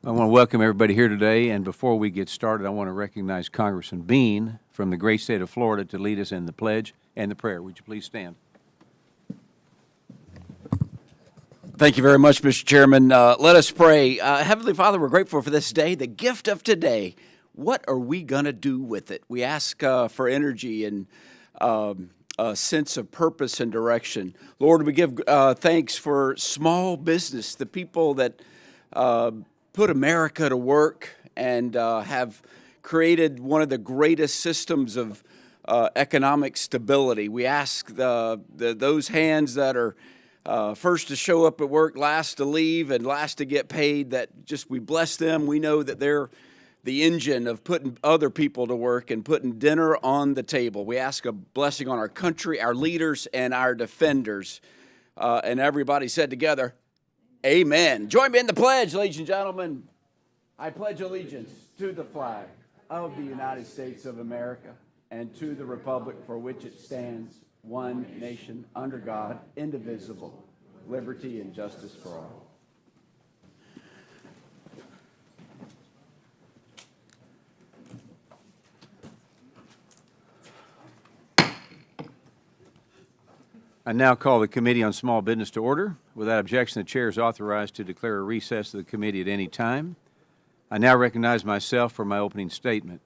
I want to welcome everybody here today, and before we get started, I want to recognize Congressman Bean from the great state of Florida to lead us in the pledge and the prayer. Would you please stand? Thank you very much, Mr. Chairman. Let us pray. Heavenly Father, we're grateful for this day, the gift of today. What are we going to do with it? We ask for energy and a sense of purpose and direction. Lord, we give thanks for small business, the people that put America to work and have created one of the greatest systems of economic stability. We ask those hands that are first to show up at work, last to leave, and last to get paid, that just we bless them. We know that they're the engine of putting other people to work and putting dinner on the table. We ask a blessing on our country, our leaders, and our defenders. And everybody said together, amen. Join me in the pledge, ladies and gentlemen. I pledge allegiance to the flag of the United States of America and to the republic for which it stands, one nation, under God, indivisible, liberty and justice for all. I now call the Committee on Small Business to order. Without objection, the chair is authorized to declare a recess of the committee at any time. I now recognize myself for my opening statement.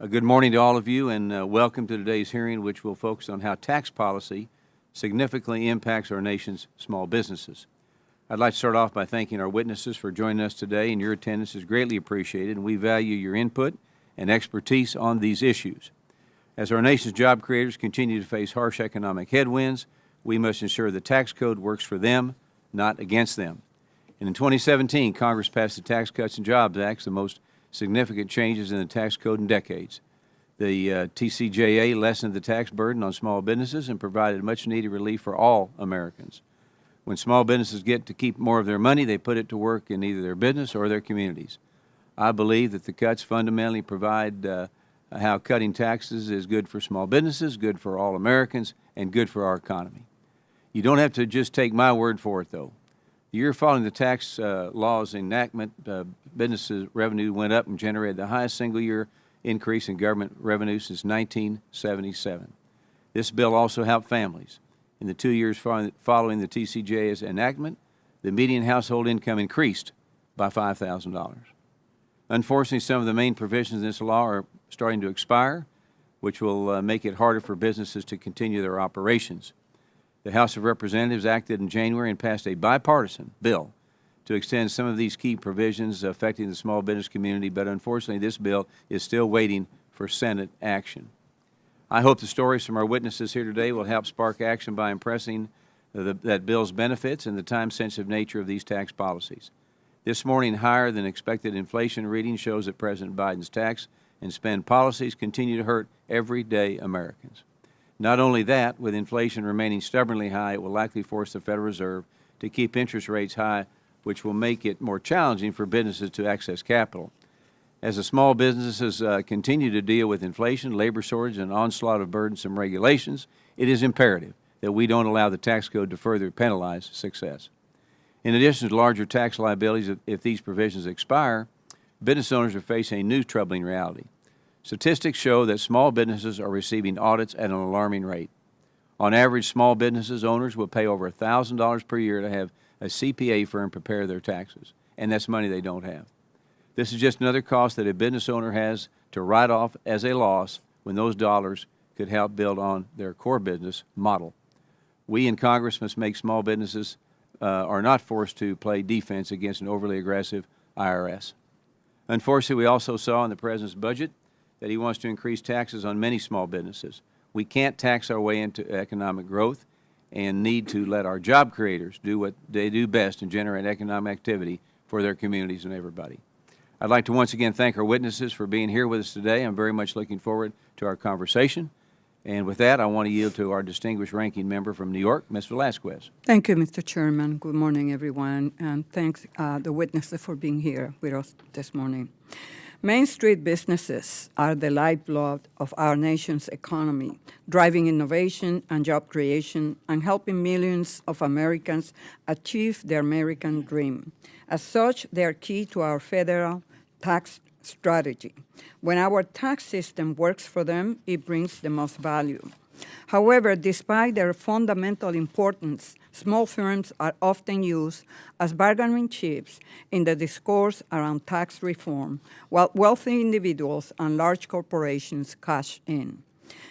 Good morning to all of you, and welcome to today's hearing, which will focus on how tax policy significantly impacts our nation's small businesses. I'd like to start off by thanking our witnesses for joining us today, and your attendance is greatly appreciated, and we value your input and expertise on these issues. As our nation's job creators continue to face harsh economic headwinds, we must ensure the tax code works for them, not against them. And in 2017, Congress passed the Tax Cuts and Jobs Act, the most significant changes in the tax code in decades. The TCJA lessened the tax burden on small businesses and provided much-needed relief for all Americans. When small businesses get to keep more of their money, they put it to work in either their business or their communities. I believe that the cuts fundamentally provide how cutting taxes is good for small businesses, good for all Americans, and good for our economy. You don't have to just take my word for it, though. The year following the tax law's enactment, business revenue went up and generated the highest single-year increase in government revenue since 1977. This bill also helped families. In the 2 years following the TCJA's enactment, the median household income increased by $5,000. Unfortunately, some of the main provisions in this law are starting to expire, which will make it harder for businesses to continue their operations. The House of Representatives acted in January and passed a bipartisan bill to extend some of these key provisions affecting the small business community, but unfortunately this bill is still waiting for Senate action. I hope the stories from our witnesses here today will help spark action by impressing that bill's benefits and the time-sensitive nature of these tax policies. This morning, higher than expected inflation reading shows that President Biden's tax and spend policies continue to hurt everyday Americans. Not only that, with inflation remaining stubbornly high, it will likely force the Federal Reserve to keep interest rates high, which will make it more challenging for businesses to access capital. As the small businesses continue to deal with inflation, labor shortage, and onslaught of burdensome regulations, it is imperative that we don't allow the tax code to further penalize success. In addition to larger tax liabilities, if these provisions expire, business owners are facing a new troubling reality. Statistics show that small businesses are receiving audits at an alarming rate. On average, small businesses owners will pay over $1,000 per year to have a CPA firm prepare their taxes, and that's money they don't have. This is just another cost that a business owner has to write off as a loss when those dollars could help build on their core business model. We in Congress must make small businesses are not forced to play defense against an overly aggressive IRS. Unfortunately, we also saw in the President's budget that he wants to increase taxes on many small businesses. We can't tax our way into economic growth and need to let our job creators do what they do best and generate economic activity for their communities and everybody. I'd like to once again thank our witnesses for being here with us today. I'm very much looking forward to our conversation. And with that, I want to yield to our distinguished ranking member from New York, Ms. Velazquez. Thank you, Mr. Chairman. Good morning, everyone, and thanks the witnesses for being here with us this morning. Main Street businesses are the lifeblood of our nation's economy, driving innovation and job creation and helping millions of Americans achieve their American dream. As such, they are key to our federal tax strategy. When our tax system works for them, it brings the most value. However, despite their fundamental importance, small firms are often used as bargaining chips in the discourse around tax reform, while wealthy individuals and large corporations cash in.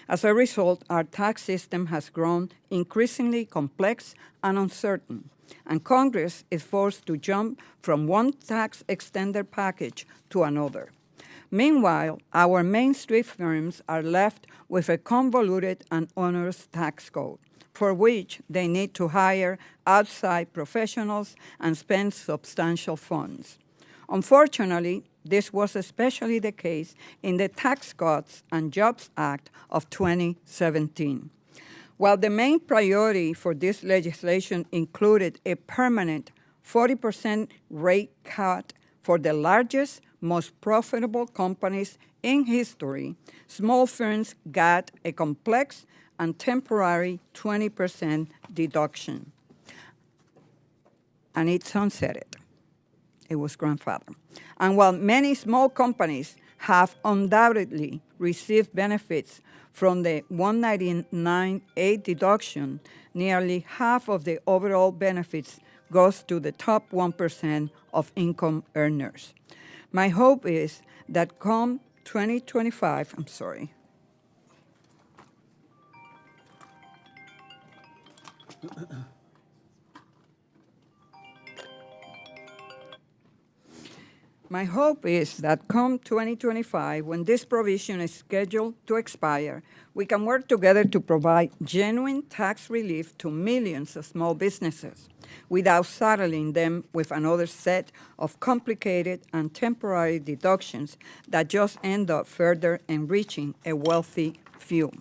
As a result, our tax system has grown increasingly complex and uncertain, and Congress is forced to jump from one tax extender package to another. Meanwhile, our Main Street firms are left with a convoluted and onerous tax code, for which they need to hire outside professionals and spend substantial funds. Unfortunately, this was especially the case in the Tax Cuts and Jobs Act of 2017. While the main priority for this legislation included a permanent 40% rate cut for the largest, most profitable companies in history, small firms got a complex and temporary 20% deduction. And it sunsetted. It was grandfathered. And while many small companies have undoubtedly received benefits from the 199A deduction, nearly half of the overall benefits goes to the top 1% of income earners. My hope is that come 2025, My hope is that come 2025, when this provision is scheduled to expire, we can work together to provide genuine tax relief to millions of small businesses without saddling them with another set of complicated and temporary deductions that just end up further enriching a wealthy few.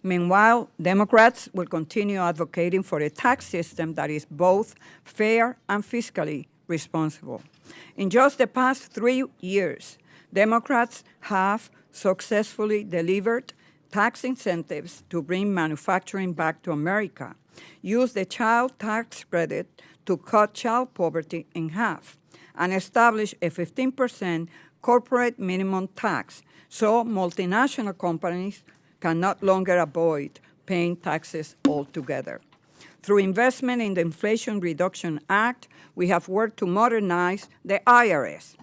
Meanwhile, Democrats will continue advocating for a tax system that is both fair and fiscally responsible. In just the past 3 years, Democrats have successfully delivered tax incentives to bring manufacturing back to America, use the child tax credit to cut child poverty in half, and establish a 15% corporate minimum tax so multinational companies can no longer avoid paying taxes altogether. Through investment in the Inflation Reduction Act, we have worked to modernize the IRS.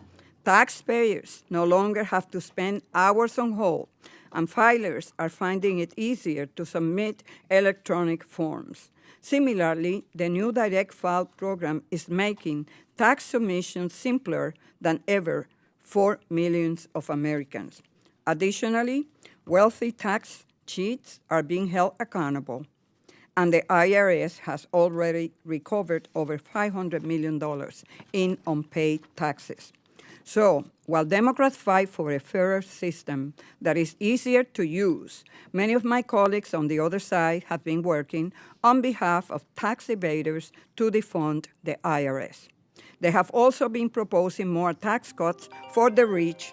Taxpayers no longer have to spend hours on hold, and filers are finding it easier to submit electronic forms. Similarly, the new Direct File program is making tax submissions simpler than ever for millions of Americans. Additionally, wealthy tax cheats are being held accountable, and the IRS has already recovered over $500 million in unpaid taxes. So, while Democrats fight for a fairer system that is easier to use, many of my colleagues on the other side have been working on behalf of tax evaders to defund the IRS. They have also been proposing more tax cuts for the rich.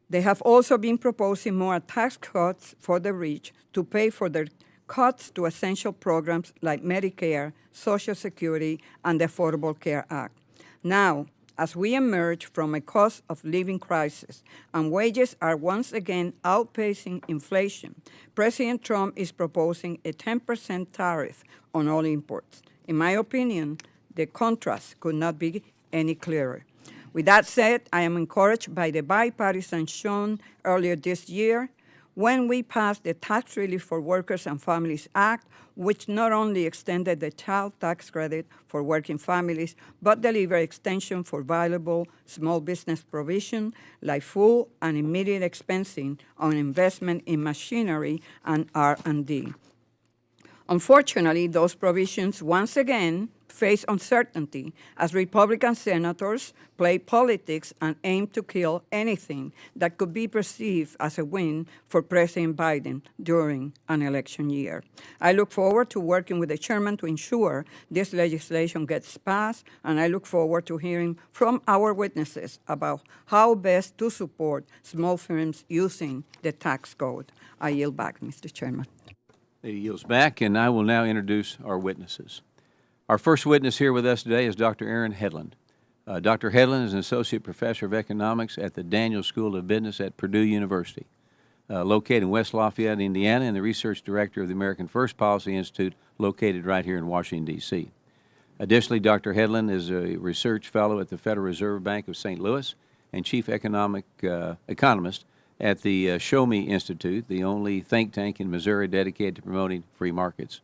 They have also been proposing more tax cuts for the rich to pay for their cuts to essential programs like Medicare, Social Security, and the Affordable Care Act. Now, as we emerge from a cost of living crisis and wages are once again outpacing inflation, President Trump is proposing a 10% tariff on all imports. In my opinion, the contrast could not be any clearer. With that said, I am encouraged by the bipartisan shown earlier this year when we passed the Tax Relief for Workers and Families Act, which not only extended the child tax credit for working families, but delivered extension for valuable small business provision like full and immediate expensing on investment in machinery and R&D. Unfortunately, those provisions once again face uncertainty as Republican senators play politics and aim to kill anything that could be perceived as a win for President Biden during an election year. I look forward to working with the chairman to ensure this legislation gets passed, and I look forward to hearing from our witnesses about how best to support small firms using the tax code. I yield back, Mr. Chairman. He yields back, and I will now introduce our witnesses. Our first witness here with us today is Dr. Aaron Hedlund. Dr. Hedlund is an associate professor of economics at the Daniel School of Business at Purdue University, located in West Lafayette, Indiana, and the research director of the American First Policy Institute, located right here in Washington, D.C. Additionally, Dr. Hedlund is a research fellow at the Federal Reserve Bank of St. Louis and chief economist at the Show Me Institute, the only think tank in Missouri dedicated to promoting free markets.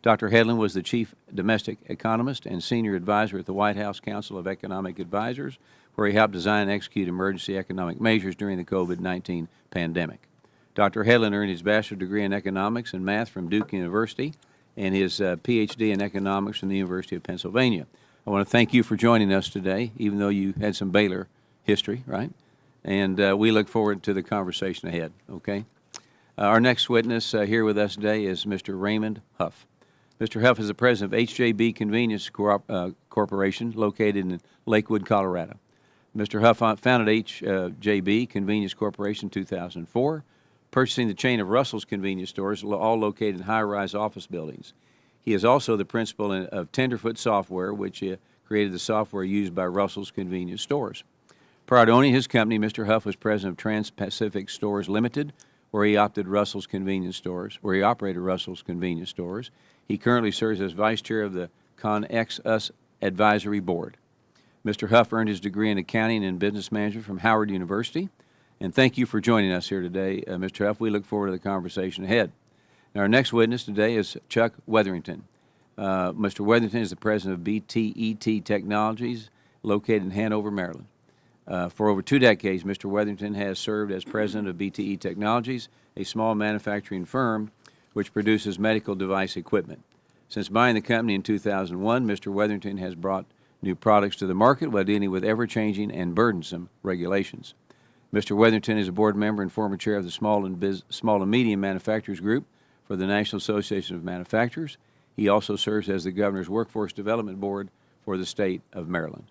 Dr. Hedlund was the chief domestic economist and senior advisor at the White House Council of Economic Advisors, where he helped design and execute emergency economic measures during the COVID-19 pandemic. Dr. Hedlund earned his bachelor's degree in economics and math from Duke University and his Ph.D. in economics from the University of Pennsylvania. I want to thank you for joining us today, even though you had some Baylor history, right? And we look forward to the conversation ahead, okay? Our next witness here with us today is Mr. Raymond Huff. Mr. Huff is the president of HJB Convenience Corporation, located in Lakewood, Colorado. Mr. Huff founded HJB Convenience Corporation in 2004, purchasing the chain of Russell's convenience stores, all located in high-rise office buildings. He is also the principal of Tenderfoot Software, which created the software used by Russell's convenience stores. Prior to owning his company, Mr. Huff was president of Trans-Pacific Stores Limited, where he operated Russell's convenience stores. He currently serves as vice chair of the ConEx-US Advisory Board. Mr. Huff earned his degree in accounting and business management from Howard University. And thank you for joining us here today, Mr. Huff. We look forward to the conversation ahead. Now, our next witness today is Chuck Wetherington. Mr. Wetherington is the president of BTET Technologies, located in Hanover, Maryland. For over 2 decades, Mr. Wetherington has served as president of BTE Technologies, a small manufacturing firm which produces medical device equipment. Since buying the company in 2001, Mr. Wetherington has brought new products to the market while dealing with ever-changing and burdensome regulations. Mr. Wetherington is a board member and former chair of the Small and Medium Manufacturers Group for the National Association of Manufacturers. He also serves as the Governor's Workforce Development Board for the state of Maryland.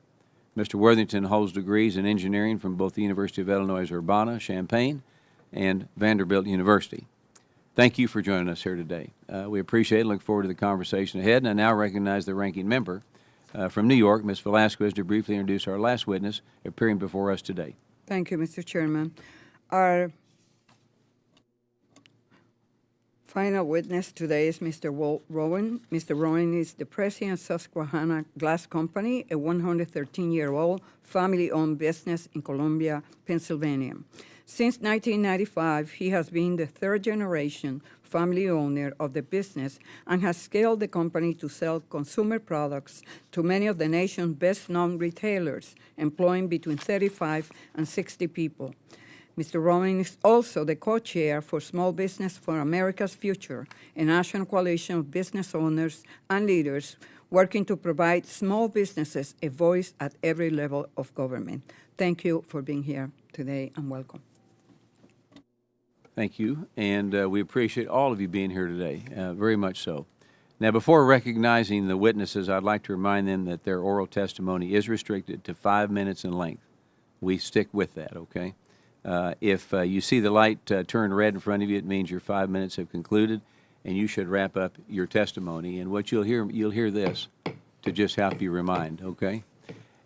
Mr. Wetherington holds degrees in engineering from both the University of Illinois Urbana-Champaign and Vanderbilt University. Thank you for joining us here today. We appreciate it and look forward to the conversation ahead. And I now recognize the ranking member from New York, Ms. Velazquez, to briefly introduce our last witness appearing before us today. Thank you, Mr. Chairman. Our final witness today is Mr. Rowen. Mr. Rowen is the president of Susquehanna Glass Company, a 113-year-old family-owned business in Columbia, Pennsylvania. Since 1995, he has been the third-generation family owner of the business and has scaled the company to sell consumer products to many of the nation's best-known retailers, employing between 35 and 60 people. Mr. Rowen is also the co-chair for Small Business for America's Future, a national coalition of business owners and leaders working to provide small businesses a voice at every level of government. Thank you for being here today, and welcome. Thank you, and we appreciate all of you being here today, very much so. Now, before recognizing the witnesses, I'd like to remind them that their oral testimony is restricted to 5 minutes in length. We stick with that, okay? If you see the light turn red in front of you, it means your 5 minutes have concluded, and you should wrap up your testimony. And what you'll hear this to just help you remind, okay?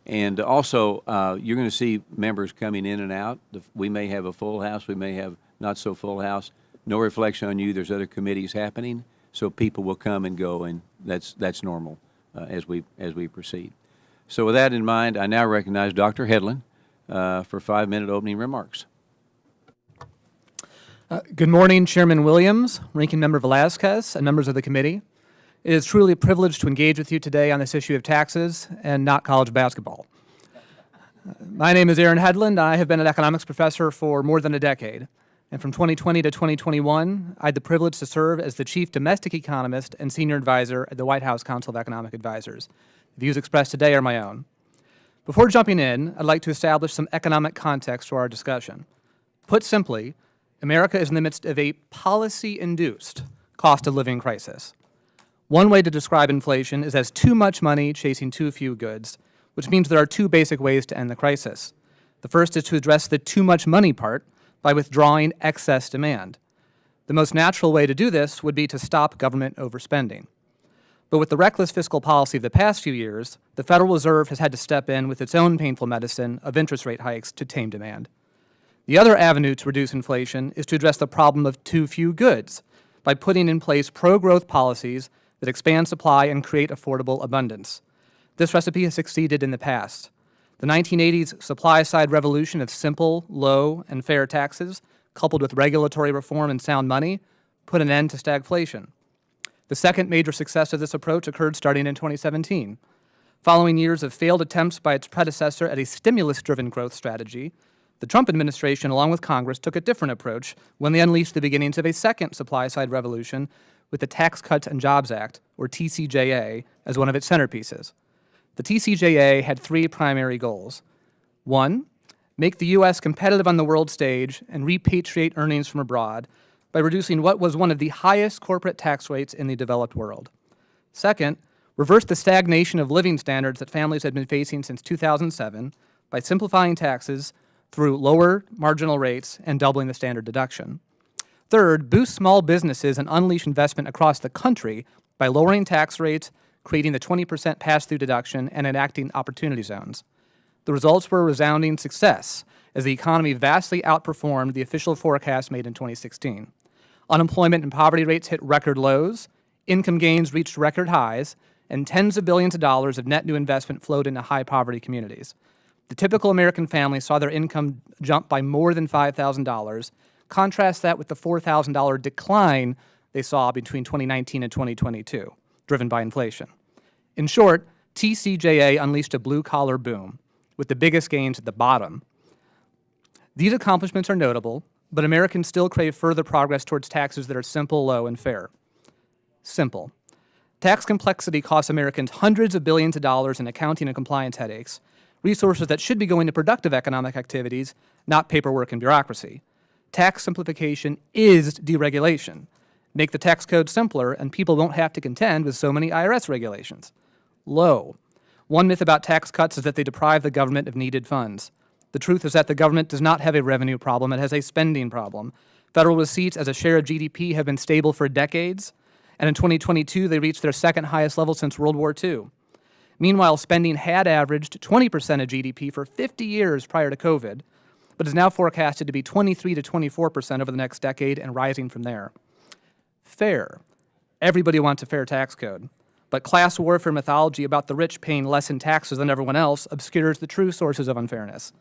And also, you're going to see members coming in and out. We may have a full house. We may have not so full house. No reflection on you. There's other committees happening, so people will come and go, and that's normal as we proceed. So with that in mind, I now recognize Dr. Hedlund for 5-minute opening remarks. Good morning, Chairman Williams, Ranking Member Velazquez, and members of the committee. It is truly a privilege to engage with you today on this issue of taxes and not college basketball. My name is Aaron Hedlund. I have been an economics professor for more than a decade. And from 2020 to 2021, I had the privilege to serve as the chief domestic economist and senior advisor at the White House Council of Economic Advisors. The views expressed today are my own. Before jumping in, I'd like to establish some economic context for our discussion. Put simply, America is in the midst of a policy-induced cost of living crisis. One way to describe inflation is as too much money chasing too few goods, which means there are two basic ways to end the crisis. The first is to address the too much money part by withdrawing excess demand. The most natural way to do this would be to stop government overspending. But with the reckless fiscal policy of the past few years, the Federal Reserve has had to step in with its own painful medicine of interest rate hikes to tame demand. The other avenue to reduce inflation is to address the problem of too few goods by putting in place pro-growth policies that expand supply and create affordable abundance. This recipe has succeeded in the past. The 1980s supply-side revolution of simple, low, and fair taxes, coupled with regulatory reform and sound money, put an end to stagflation. The second major success of this approach occurred starting in 2017. Following years of failed attempts by its predecessor at a stimulus-driven growth strategy, the Trump administration, along with Congress, took a different approach when they unleashed the beginnings of a second supply-side revolution with the Tax Cuts and Jobs Act, or TCJA, as one of its centerpieces. The TCJA had three primary goals. One, make the U.S. competitive on the world stage and repatriate earnings from abroad by reducing what was one of the highest corporate tax rates in the developed world. Second, reverse the stagnation of living standards that families had been facing since 2007 by simplifying taxes through lower marginal rates and doubling the standard deduction. Third, boost small businesses and unleash investment across the country by lowering tax rates, creating the 20% pass-through deduction, and enacting opportunity zones. The results were a resounding success, as the economy vastly outperformed the official forecast made in 2016. Unemployment and poverty rates hit record lows, income gains reached record highs, and tens of billions of dollars of net new investment flowed into high-poverty communities. The typical American family saw their income jump by more than $5,000. Contrast that with the $4,000 decline they saw between 2019 and 2022, driven by inflation. In short, TCJA unleashed a blue-collar boom, with the biggest gains at the bottom. These accomplishments are notable, but Americans still crave further progress towards taxes that are simple, low, and fair. Simple. Tax complexity costs Americans hundreds of billions of dollars in accounting and compliance headaches, resources that should be going to productive economic activities, not paperwork and bureaucracy. Tax simplification is deregulation. Make the tax code simpler, and people won't have to contend with so many IRS regulations. Low. One myth about tax cuts is that they deprive the government of needed funds. The truth is that the government does not have a revenue problem, it has a spending problem. Federal receipts as a share of GDP have been stable for decades, and in 2022 they reached their second highest level since World War II. Meanwhile, spending had averaged 20% of GDP for 50 years prior to COVID, but is now forecasted to be 23 to 24% over the next decade and rising from there. Fair. Everybody wants a fair tax code, but class warfare mythology about the rich paying less in taxes than everyone else obscures the true sources of unfairness.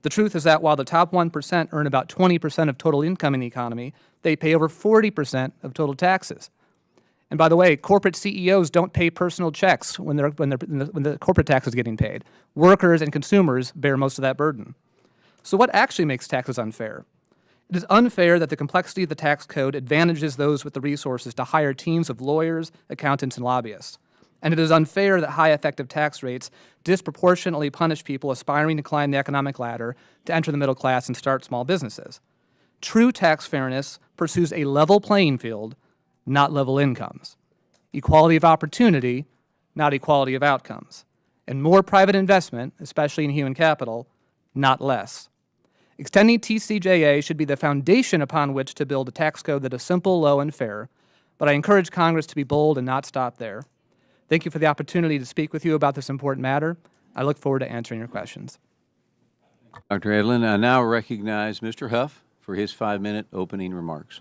The truth is that while the top 1% earn about 20% of total income in the economy, they pay over 40% of total taxes. And by the way, corporate CEOs don't pay personal checks when the corporate tax is getting paid. Workers and consumers bear most of that burden. So what actually makes taxes unfair? It is unfair that the complexity of the tax code advantages those with the resources to hire teams of lawyers, accountants, and lobbyists. And it is unfair that high effective tax rates disproportionately punish people aspiring to climb the economic ladder, to enter the middle class, and start small businesses. True tax fairness pursues a level playing field, not level incomes. Equality of opportunity, not equality of outcomes. And more private investment, especially in human capital, not less. Extending TCJA should be the foundation upon which to build a tax code that is simple, low, and fair, but I encourage Congress to be bold and not stop there. Thank you for the opportunity to speak with you about this important matter. I look forward to answering your questions. Dr. Edlin, I now recognize Mr. Huff for his 5-minute opening remarks.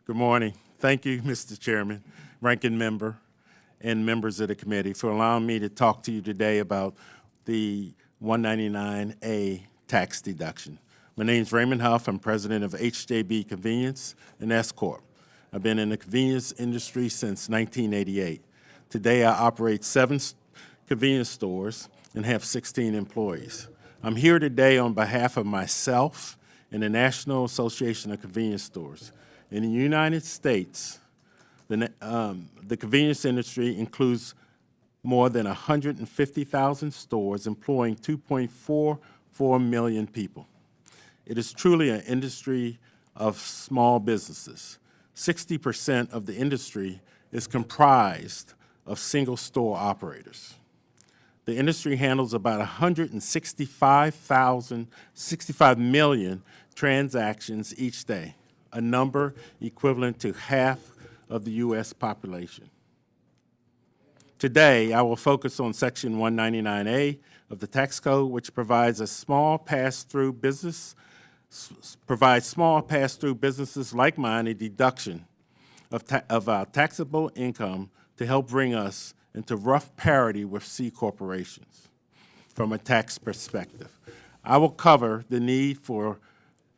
Good morning. Thank you, Mr. Chairman, ranking member, and members of the committee for allowing me to talk to you today about the 199A tax deduction. My name is Raymond Huff. I'm president of HJB Convenience and S Corp. I've been in the convenience industry since 1988. Today, I operate 7 convenience stores and have 16 employees. I'm here today on behalf of myself and the National Association of Convenience Stores. In the United States, the convenience industry includes more than 150,000 stores employing 2.44 million people. It is truly an industry of small businesses. 60% of the industry is comprised of single-store operators. The industry handles about 65 million transactions each day, a number equivalent to half of the U.S. population. Today, I will focus on Section 199A of the Tax Code, which provides small pass-through businesses like mine a deduction of our taxable income to help bring us into rough parity with C corporations from a tax perspective. I will cover the need for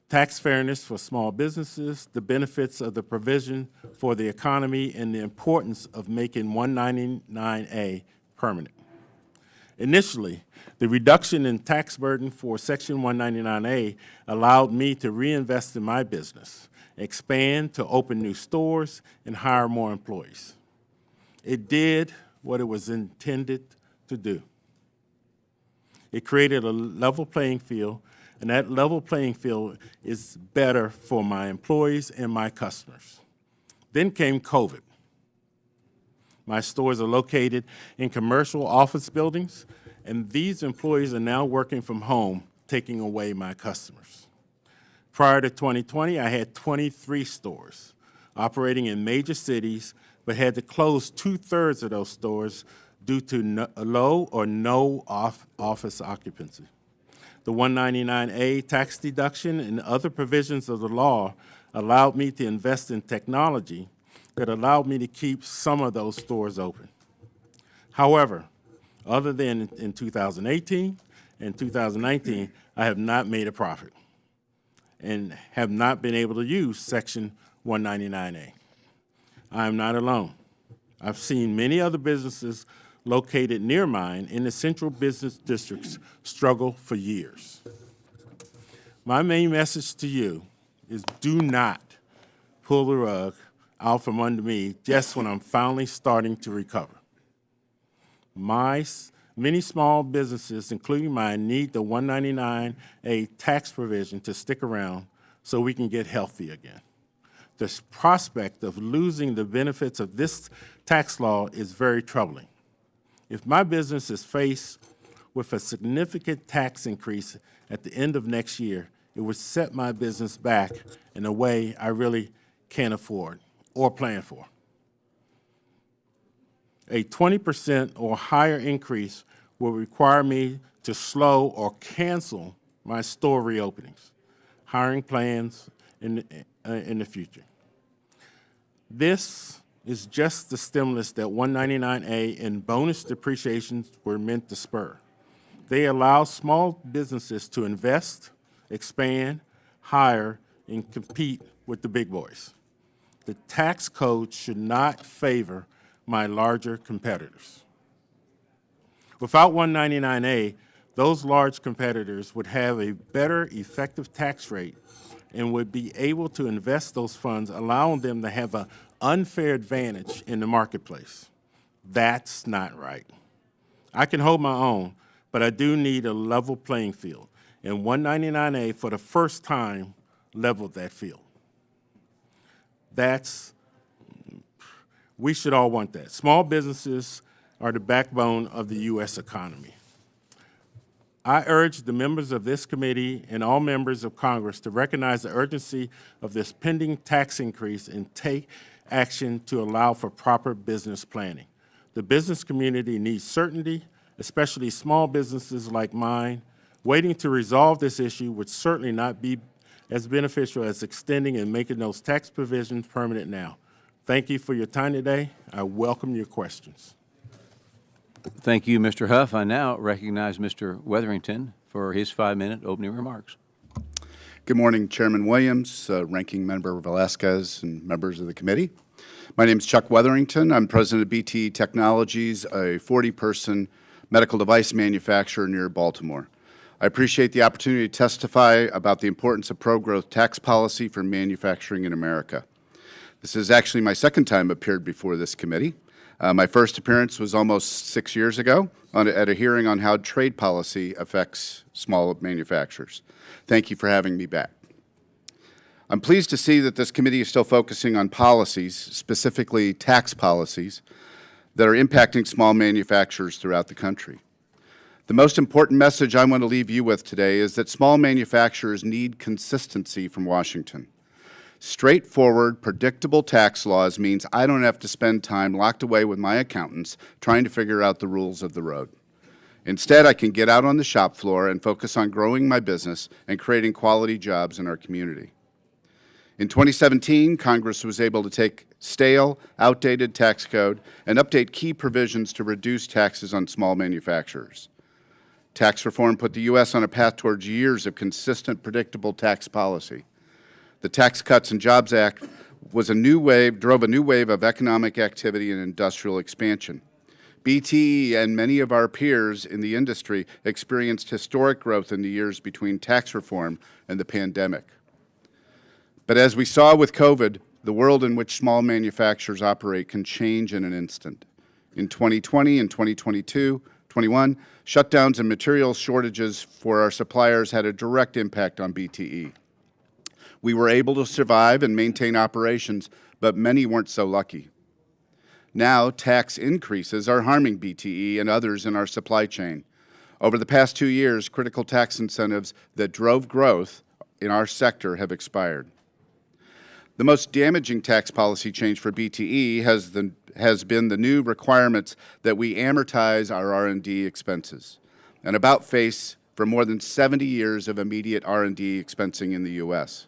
tax fairness for small businesses, the benefits of the provision for the economy, and the importance of making 199A permanent. Initially, the reduction in tax burden for Section 199A allowed me to reinvest in my business, expand to open new stores, and hire more employees. It did what it was intended to do. It created a level playing field, and that level playing field is better for my employees and my customers. Then came COVID. My stores are located in commercial office buildings, and these employees are now working from home, taking away my customers. Prior to 2020, I had 23 stores operating in major cities, but had to close 2/3 of those stores due to low or no office occupancy. The 199A tax deduction and other provisions of the law allowed me to invest in technology that allowed me to keep some of those stores open. However, other than in 2018 and 2019, I have not made a profit and have not been able to use Section 199A. I am not alone. I've seen many other businesses located near mine in the central business districts struggle for years. My main message to you is do not pull the rug out from under me just when I'm finally starting to recover. Many small businesses, including mine, need the 199A tax provision to stick around so we can get healthy again. The prospect of losing the benefits of this tax law is very troubling. If my business is faced with a significant tax increase at the end of next year, it would set my business back in a way I really can't afford or plan for. A 20% or higher increase will require me to slow or cancel my store reopenings, hiring plans in the future. This is just the stimulus that 199A and bonus depreciations were meant to spur. They allow small businesses to invest, expand, hire, and compete with the big boys. The tax code should not favor my larger competitors. Without 199A, those large competitors would have a better effective tax rate and would be able to invest those funds, allowing them to have an unfair advantage in the marketplace. That's not right. I can hold my own, but I do need a level playing field, and 199A for the first time leveled that field. We should all want that. Small businesses are the backbone of the U.S. economy. I urge the members of this committee and all members of Congress to recognize the urgency of this pending tax increase and take action to allow for proper business planning. The business community needs certainty, especially small businesses like mine. Waiting to resolve this issue would certainly not be as beneficial as extending and making those tax provisions permanent now. Thank you for your time today. I welcome your questions. Thank you, Mr. Huff. I now recognize Mr. Wetherington for his 5-minute opening remarks. Good morning, Chairman Williams, Ranking Member Velazquez, and members of the committee. My name is Chuck Wetherington. I'm president of BT Technologies, a 40-person medical device manufacturer near Baltimore. I appreciate the opportunity to testify about the importance of pro-growth tax policy for manufacturing in America. This is actually my second time I appeared before this committee. My first appearance was almost 6 years ago at a hearing on how trade policy affects small manufacturers. Thank you for having me back. I'm pleased to see that this committee is still focusing on policies, specifically tax policies, that are impacting small manufacturers throughout the country. The most important message I want to leave you with today is that small manufacturers need consistency from Washington. Straightforward, predictable tax laws means I don't have to spend time locked away with my accountants trying to figure out the rules of the road. Instead, I can get out on the shop floor and focus on growing my business and creating quality jobs in our community. In 2017, Congress was able to take stale, outdated tax code and update key provisions to reduce taxes on small manufacturers. Tax reform put the U.S. on a path towards years of consistent, predictable tax policy. The Tax Cuts and Jobs Act drove a new wave of economic activity and industrial expansion. BTE and many of our peers in the industry experienced historic growth in the years between tax reform and the pandemic. But as we saw with COVID, the world in which small manufacturers operate can change in an instant. In 2020 and 2021, shutdowns and material shortages for our suppliers had a direct impact on BTE. We were able to survive and maintain operations, but many weren't so lucky. Now, tax increases are harming BTE and others in our supply chain. Over the past 2 years, critical tax incentives that drove growth in our sector have expired. The most damaging tax policy change for BTE has been the new requirements that we amortize our R&D expenses, an about-face for more than 70 years of immediate R&D expensing in the U.S.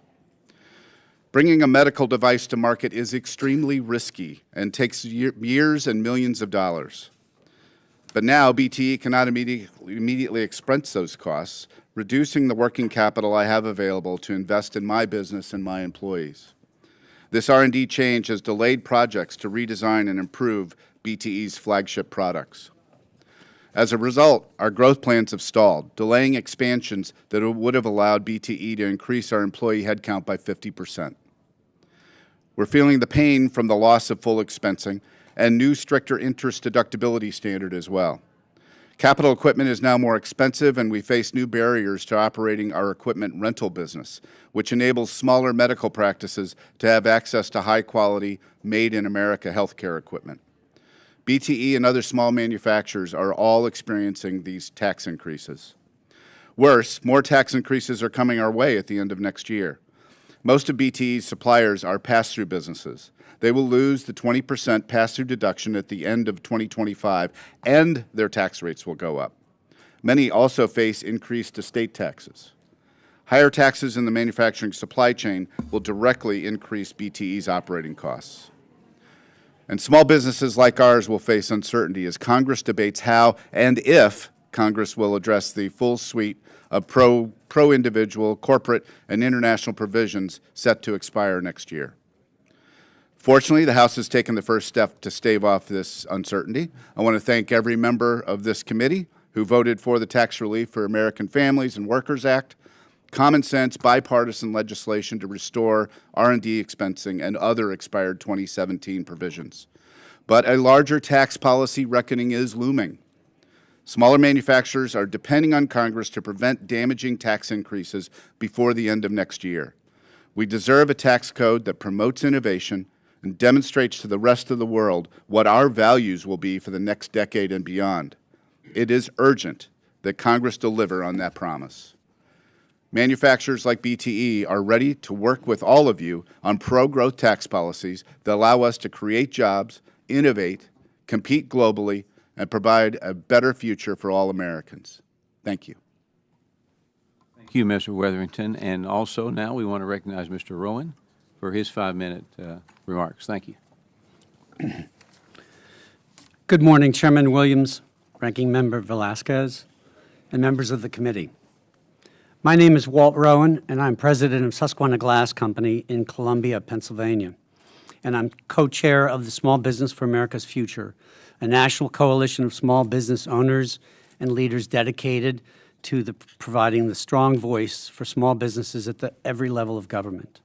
Bringing a medical device to market is extremely risky and takes years and millions of dollars. But now BTE cannot immediately expense those costs, reducing the working capital I have available to invest in my business and my employees. This R&D change has delayed projects to redesign and improve BTE's flagship products. As a result, our growth plans have stalled, delaying expansions that would have allowed BTE to increase our employee headcount by 50%. We're feeling the pain from the loss of full expensing and new stricter interest deductibility standard as well. Capital equipment is now more expensive, and we face new barriers to operating our equipment rental business, which enables smaller medical practices to have access to high-quality, made-in-America healthcare equipment. BTE and other small manufacturers are all experiencing these tax increases. Worse, more tax increases are coming our way at the end of next year. Most of BTE's suppliers are pass-through businesses. They will lose the 20% pass-through deduction at the end of 2025, and their tax rates will go up. Many also face increased estate taxes. Higher taxes in the manufacturing supply chain will directly increase BTE's operating costs. And small businesses like ours will face uncertainty as Congress debates how and if Congress will address the full suite of pro-individual, corporate, and international provisions set to expire next year. Fortunately, the House has taken the first step to stave off this uncertainty. I want to thank every member of this committee who voted for the Tax Relief for American Families and Workers Act, common sense, bipartisan legislation to restore R&D expensing and other expired 2017 provisions. But a larger tax policy reckoning is looming. Smaller manufacturers are depending on Congress to prevent damaging tax increases before the end of next year. We deserve a tax code that promotes innovation and demonstrates to the rest of the world what our values will be for the next decade and beyond. It is urgent that Congress deliver on that promise. Manufacturers like BTE are ready to work with all of you on pro-growth tax policies that allow us to create jobs, innovate, compete globally, and provide a better future for all Americans. Thank you. Thank you, Mr. Wetherington. And also now we want to recognize Mr. Rowen for his 5-minute remarks. Thank you. Good morning, Chairman Williams, Ranking Member Velazquez, and members of the committee. My name is Walt Rowen, and I'm president of Susquehanna Glass Company in Columbia, Pennsylvania. And I'm co-chair of the Small Business for America's Future, a national coalition of small business owners and leaders dedicated to providing the strong voice for small businesses at every level of government.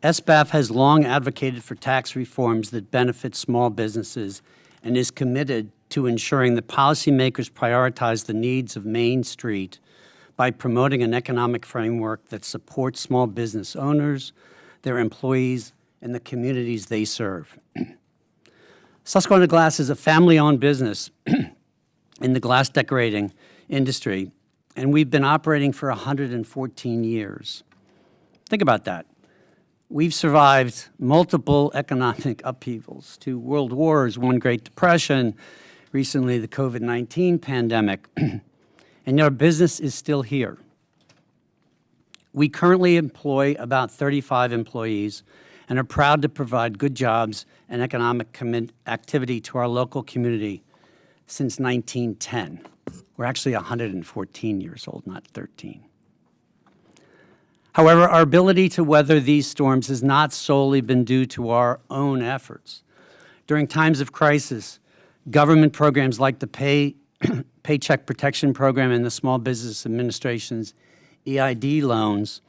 SBAF has long advocated for tax reforms that benefit small businesses and is committed to ensuring that policymakers prioritize the needs of Main Street by promoting an economic framework that supports small business owners, their employees, and the communities they serve. Susquehanna Glass is a family-owned business in the glass decorating industry, and we've been operating for 114 years. Think about that. We've survived multiple economic upheavals, 2 world wars, 1 Great Depression, recently the COVID-19 pandemic, and our business is still here. We currently employ about 35 employees and are proud to provide good jobs and economic activity to our local community since 1910. We're actually 114 years old, not 13. However, our ability to weather these storms has not solely been due to our own efforts. During times of crisis, government programs like the Paycheck Protection Program and the Small Business Administration's EID loans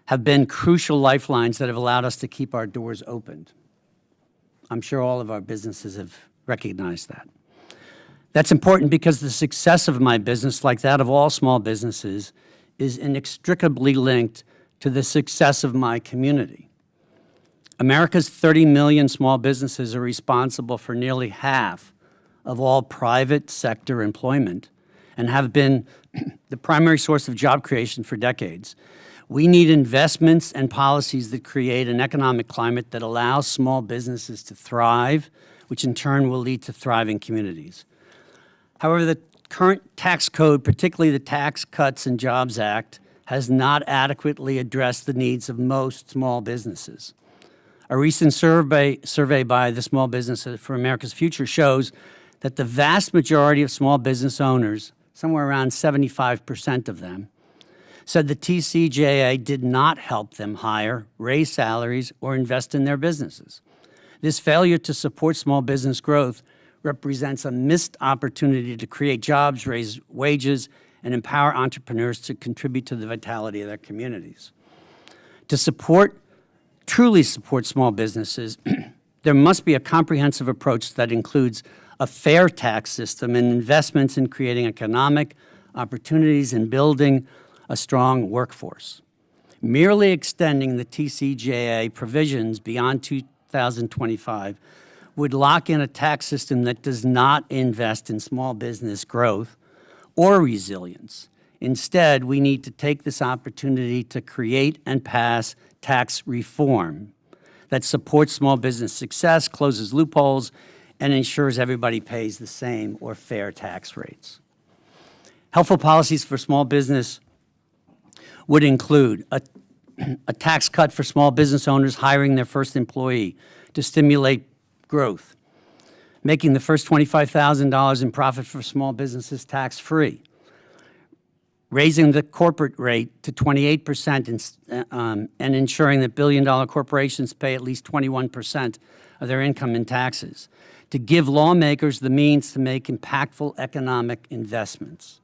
have been crucial lifelines that have allowed us to keep our doors opened. I'm sure all of our businesses have recognized that. That's important because the success of my business, like that of all small businesses, is inextricably linked to the success of my community. America's 30 million small businesses are responsible for nearly half of all private sector employment and have been the primary source of job creation for decades. We need investments and policies that create an economic climate that allows small businesses to thrive, which in turn will lead to thriving communities. However, the current tax code, particularly the Tax Cuts and Jobs Act, has not adequately addressed the needs of most small businesses. A recent survey by the Small Business for America's Future shows that the vast majority of small business owners, somewhere around 75% of them, said the TCJA did not help them hire, raise salaries, or invest in their businesses. This failure to support small business growth represents a missed opportunity to create jobs, raise wages, and empower entrepreneurs to contribute to the vitality of their communities. To truly support small businesses, there must be a comprehensive approach that includes a fair tax system and investments in creating economic opportunities and building a strong workforce. Merely extending the TCJA provisions beyond 2025 would lock in a tax system that does not invest in small business growth or resilience. Instead, we need to take this opportunity to create and pass tax reform that supports small business success, closes loopholes, and ensures everybody pays the same or fair tax rates. Helpful policies for small business would include a tax cut for small business owners hiring their first employee to stimulate growth, making the first $25,000 in profit for small businesses tax-free, raising the corporate rate to 28% and ensuring that billion-dollar corporations pay at least 21% of their income in taxes, to give lawmakers the means to make impactful economic investments.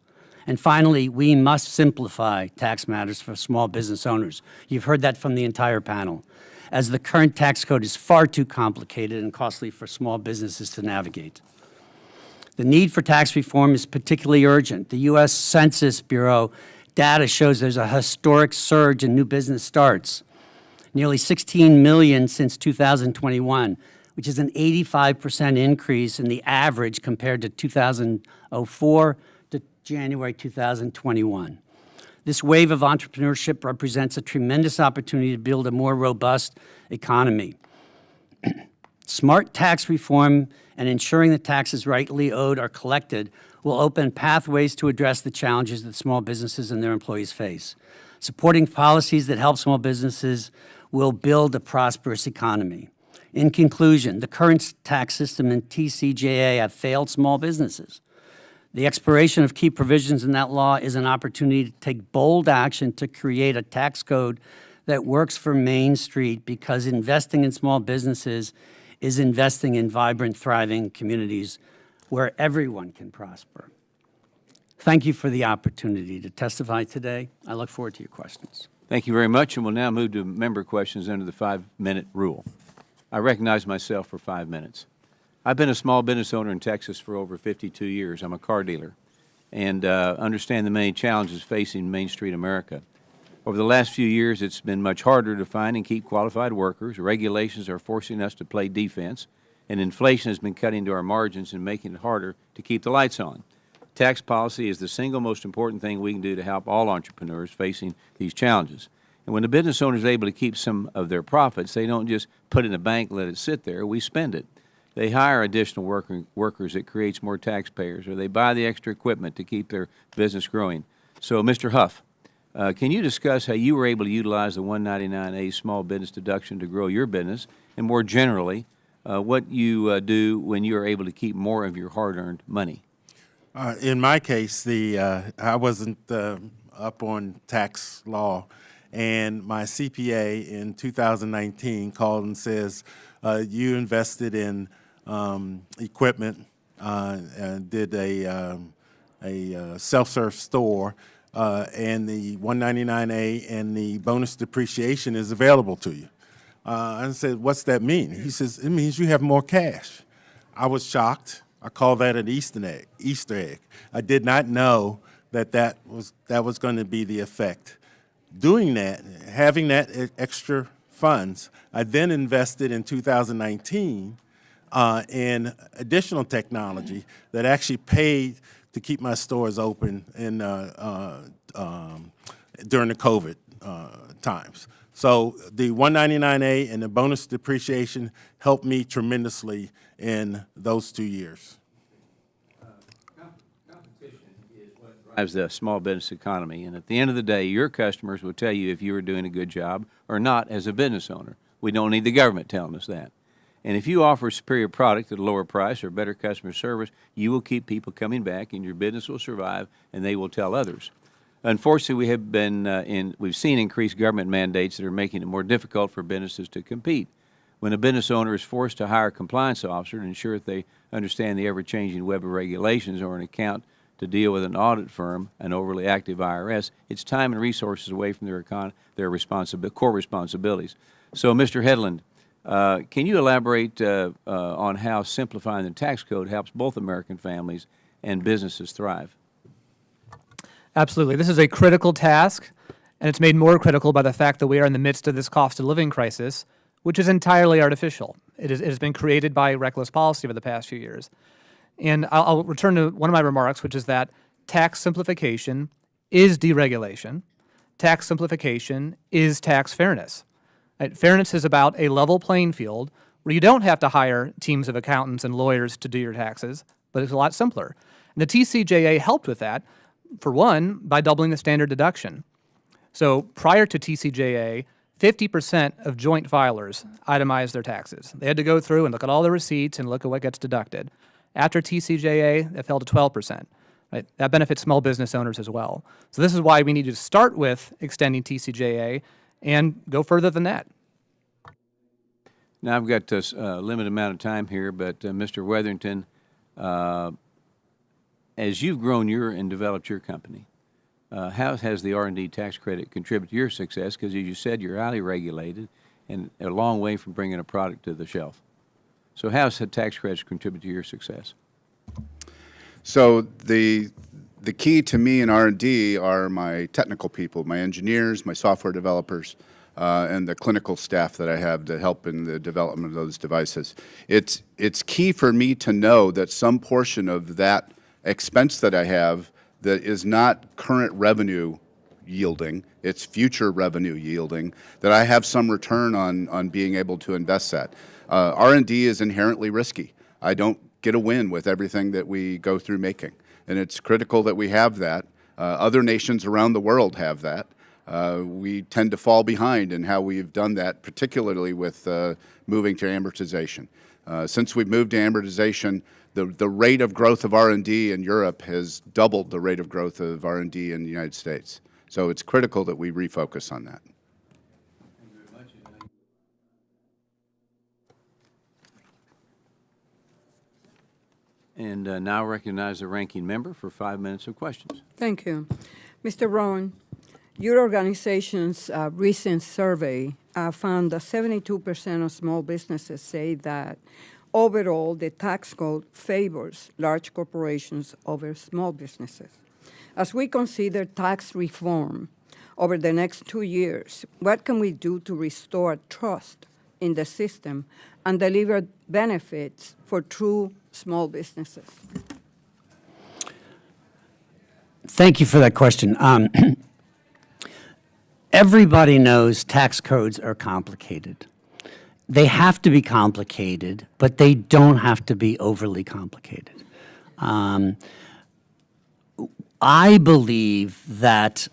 And finally, we must simplify tax matters for small business owners. You've heard that from the entire panel, as the current tax code is far too complicated and costly for small businesses to navigate. The need for tax reform is particularly urgent. The U.S. Census Bureau data shows there's a historic surge in new business starts, nearly 16 million since 2021, which is an 85% increase in the average compared to 2004 to January 2021. This wave of entrepreneurship represents a tremendous opportunity to build a more robust economy. Smart tax reform and ensuring that taxes rightly owed are collected will open pathways to address the challenges that small businesses and their employees face. Supporting policies that help small businesses will build a prosperous economy. In conclusion, the current tax system and TCJA have failed small businesses. The expiration of key provisions in that law is an opportunity to take bold action to create a tax code that works for Main Street, because investing in small businesses is investing in vibrant, thriving communities where everyone can prosper. Thank you for the opportunity to testify today. I look forward to your questions. Thank you very much, and we'll now move to member questions under the 5-minute rule. I recognize myself for 5 minutes. I've been a small business owner in Texas for over 52 years. I'm a car dealer and understand the many challenges facing Main Street America. Over the last few years, it's been much harder to find and keep qualified workers. Regulations are forcing us to play defense, and inflation has been cutting into our margins and making it harder to keep the lights on. Tax policy is the single most important thing we can do to help all entrepreneurs facing these challenges. And when the business owner is able to keep some of their profits, they don't just put it in a bank and let it sit there. We spend it. They hire additional workers. It creates more taxpayers, or they buy the extra equipment to keep their business growing. So, Mr. Huff, can you discuss how you were able to utilize the 199A small business deduction to grow your business, and more generally, what you do when you are able to keep more of your hard-earned money? In my case, I wasn't up on tax law, and my CPA in 2019 called and says, you invested in equipment and did a self-serve store, and the 199A and the bonus depreciation is available to you. I said, what's that mean? He says, it means you have more cash. I was shocked. I call that an Easter egg. I did not know that was going to be the effect. Doing that, having that extra funds, I then invested in 2019 in additional technology that actually paid to keep my stores open during the COVID times. So the 199A and the bonus depreciation helped me tremendously in those 2 years. Competition is what drives the small business economy, and at the end of the day, your customers will tell you if you are doing a good job or not as a business owner. We don't need the government telling us that. And if you offer a superior product at a lower price or better customer service, you will keep people coming back, and your business will survive, and they will tell others. Unfortunately, we've seen increased government mandates that are making it more difficult for businesses to compete. When a business owner is forced to hire a compliance officer to ensure that they understand the ever-changing web of regulations, or an account to deal with an audit firm, an overly active IRS, it's time and resources away from their core responsibilities. So, Mr. Hedlund, can you elaborate on how simplifying the tax code helps both American families and businesses thrive? Absolutely. This is a critical task, and it's made more critical by the fact that we are in the midst of this cost of living crisis, which is entirely artificial. It has been created by reckless policy over the past few years. And I'll return to one of my remarks, which is that tax simplification is deregulation. Tax simplification is tax fairness. Right? Fairness is about a level playing field where you don't have to hire teams of accountants and lawyers to do your taxes, but it's a lot simpler. And the TCJA helped with that, for one, by doubling the standard deduction. So prior to TCJA, 50% of joint filers itemized their taxes. They had to go through and look at all the receipts and look at what gets deducted. After TCJA, it fell to 12%. Right? That benefits small business owners as well. So this is why we need to start with extending TCJA and go further than that. Now, I've got a limited amount of time here, but Mr. Wetherington, as you've grown and developed your company, how has the R&D tax credit contributed to your success? Because as you said, you're highly regulated and a long way from bringing a product to the shelf. So how has the tax credits contributed to your success? So the key to me in R&D are my technical people, my engineers, my software developers, and the clinical staff that I have to help in the development of those devices. It's key for me to know that some portion of that expense that I have that is not current revenue yielding, it's future revenue yielding, that I have some return on being able to invest that. R&D is inherently risky. I don't get a win with everything that we go through making, and it's critical that we have that. Other nations around the world have that. We tend to fall behind in how we've done that, particularly with moving to amortization. Since we've moved to amortization, the rate of growth of R&D in Europe has doubled the rate of growth of R&D in the United States. So it's critical that we refocus on that. And now recognize the ranking member for 5 minutes of questions. Thank you. Mr. Rowen, your organization's recent survey found that 72% of small businesses say that overall the tax code favors large corporations over small businesses. As we consider tax reform over the next 2 years, what can we do to restore trust in the system and deliver benefits for true small businesses? Thank you for that question. Everybody knows tax codes are complicated. They have to be complicated, but they don't have to be overly complicated. I believe that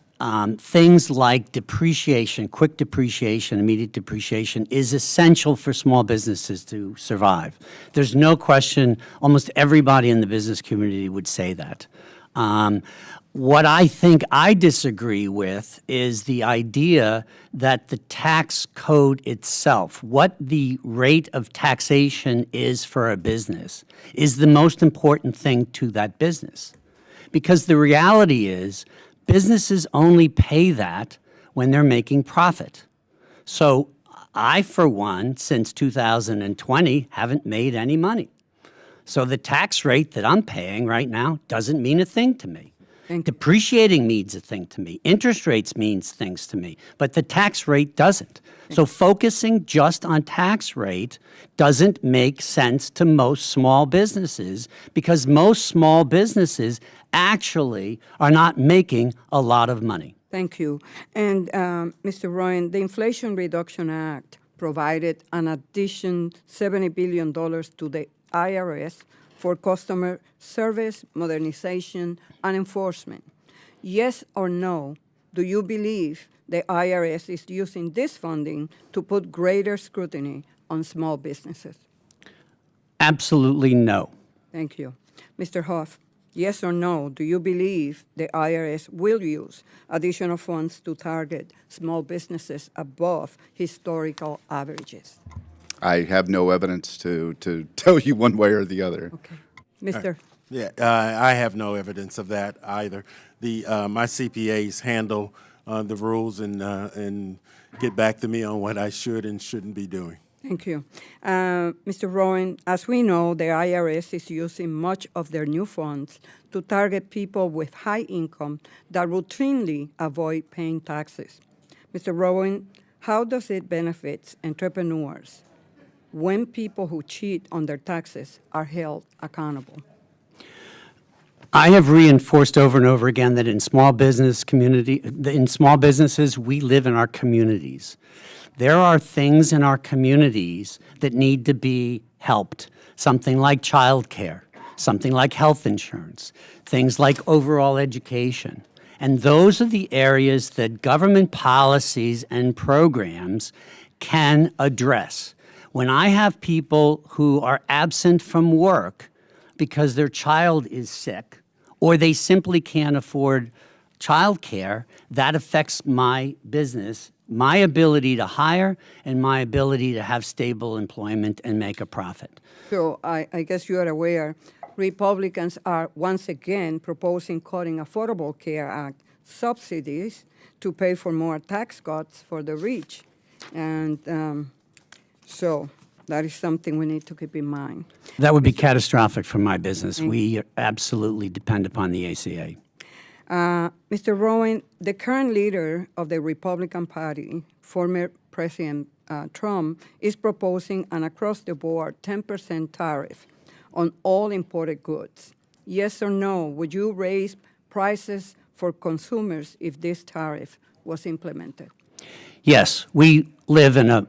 things like depreciation, quick depreciation, immediate depreciation is essential for small businesses to survive. There's no question, almost everybody in the business community would say that. What I think I disagree with is the idea that the tax code itself, what the rate of taxation is for a business, is the most important thing to that business. Because the reality is, businesses only pay that when they're making profit. So I, for one, since 2020, haven't made any money. So the tax rate that I'm paying right now doesn't mean a thing to me. Depreciating means a thing to me. Interest rates means things to me, but the tax rate doesn't. So focusing just on tax rate doesn't make sense to most small businesses because most small businesses actually are not making a lot of money. Thank you. And Mr. Rowen, the Inflation Reduction Act provided an additional $70 billion to the IRS for customer service, modernization, and enforcement. Yes or no, do you believe the IRS is using this funding to put greater scrutiny on small businesses? Absolutely no. Thank you. Mr. Huff, yes or no, do you believe the IRS will use additional funds to target small businesses above historical averages? I have no evidence to tell you one way or the other. Okay. Mr. Yeah, I have no evidence of that either. My CPAs handle the rules and get back to me on what I should and shouldn't be doing. Thank you. Mr. Rowen, as we know, the IRS is using much of their new funds to target people with high income that routinely avoid paying taxes. Mr. Rowen, how does it benefit entrepreneurs when people who cheat on their taxes are held accountable? I have reinforced over and over again that in small businesses, we live in our communities. There are things in our communities that need to be helped, something like childcare, something like health insurance, things like overall education. And those are the areas that government policies and programs can address. When I have people who are absent from work because their child is sick or they simply can't afford childcare, that affects my business, my ability to hire, and my ability to have stable employment and make a profit. So I guess you are aware, Republicans are once again proposing cutting Affordable Care Act subsidies to pay for more tax cuts for the rich. And so that is something we need to keep in mind. That would be catastrophic for my business. We absolutely depend upon the ACA. Mr. Rowen, the current leader of the Republican Party, former President Trump, is proposing an across-the-board 10% tariff on all imported goods. Yes or no, would you raise prices for consumers if this tariff was implemented? Yes, we live in a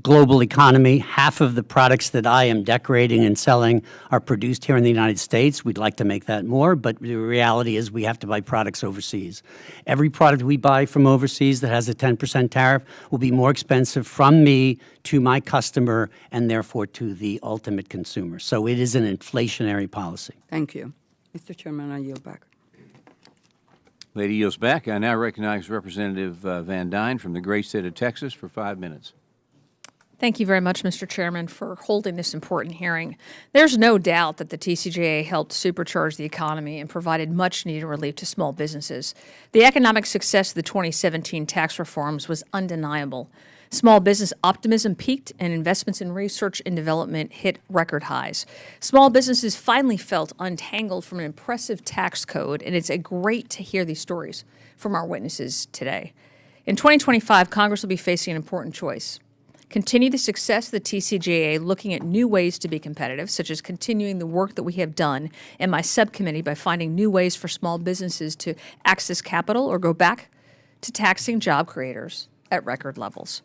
global economy. Half of the products that I am decorating and selling are produced here in the United States. We'd like to make that more, but the reality is we have to buy products overseas. Every product we buy from overseas that has a 10% tariff will be more expensive from me to my customer and therefore to the ultimate consumer. So it is an inflationary policy. Thank you. Mr. Chairman, I yield back. Lady yields back. I now recognize Representative Van Duyne from the great state of Texas for 5 minutes. Thank you very much, Mr. Chairman, for holding this important hearing. There's no doubt that the TCJA helped supercharge the economy and provided much-needed relief to small businesses. The economic success of the 2017 tax reforms was undeniable. Small business optimism peaked and investments in research and development hit record highs. Small businesses finally felt untangled from an impressive tax code, and it's great to hear these stories from our witnesses today. In 2025, Congress will be facing an important choice. Continue the success of the TCJA looking at new ways to be competitive, such as continuing the work that we have done in my subcommittee by finding new ways for small businesses to access capital or go back to taxing job creators at record levels.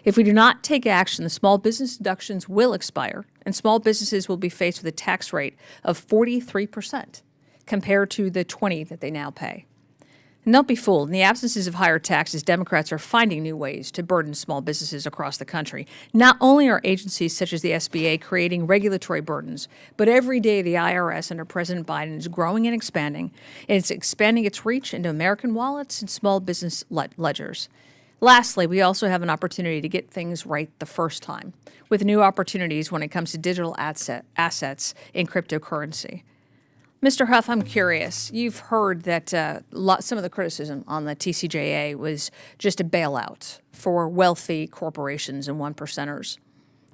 If we do not take action, the small business deductions will expire, and small businesses will be faced with a tax rate of 43% compared to the 20% that they now pay. And don't be fooled. In the absences of higher taxes, Democrats are finding new ways to burden small businesses across the country. Not only are agencies such as the SBA creating regulatory burdens, but every day the IRS under President Biden is growing and expanding. And it's expanding its reach into American wallets and small business ledgers. Lastly, we also have an opportunity to get things right the first time, with new opportunities when it comes to digital assets in cryptocurrency. Mr. Huff, I'm curious. You've heard that some of the criticism on the TCJA was just a bailout for wealthy corporations and one-percenters.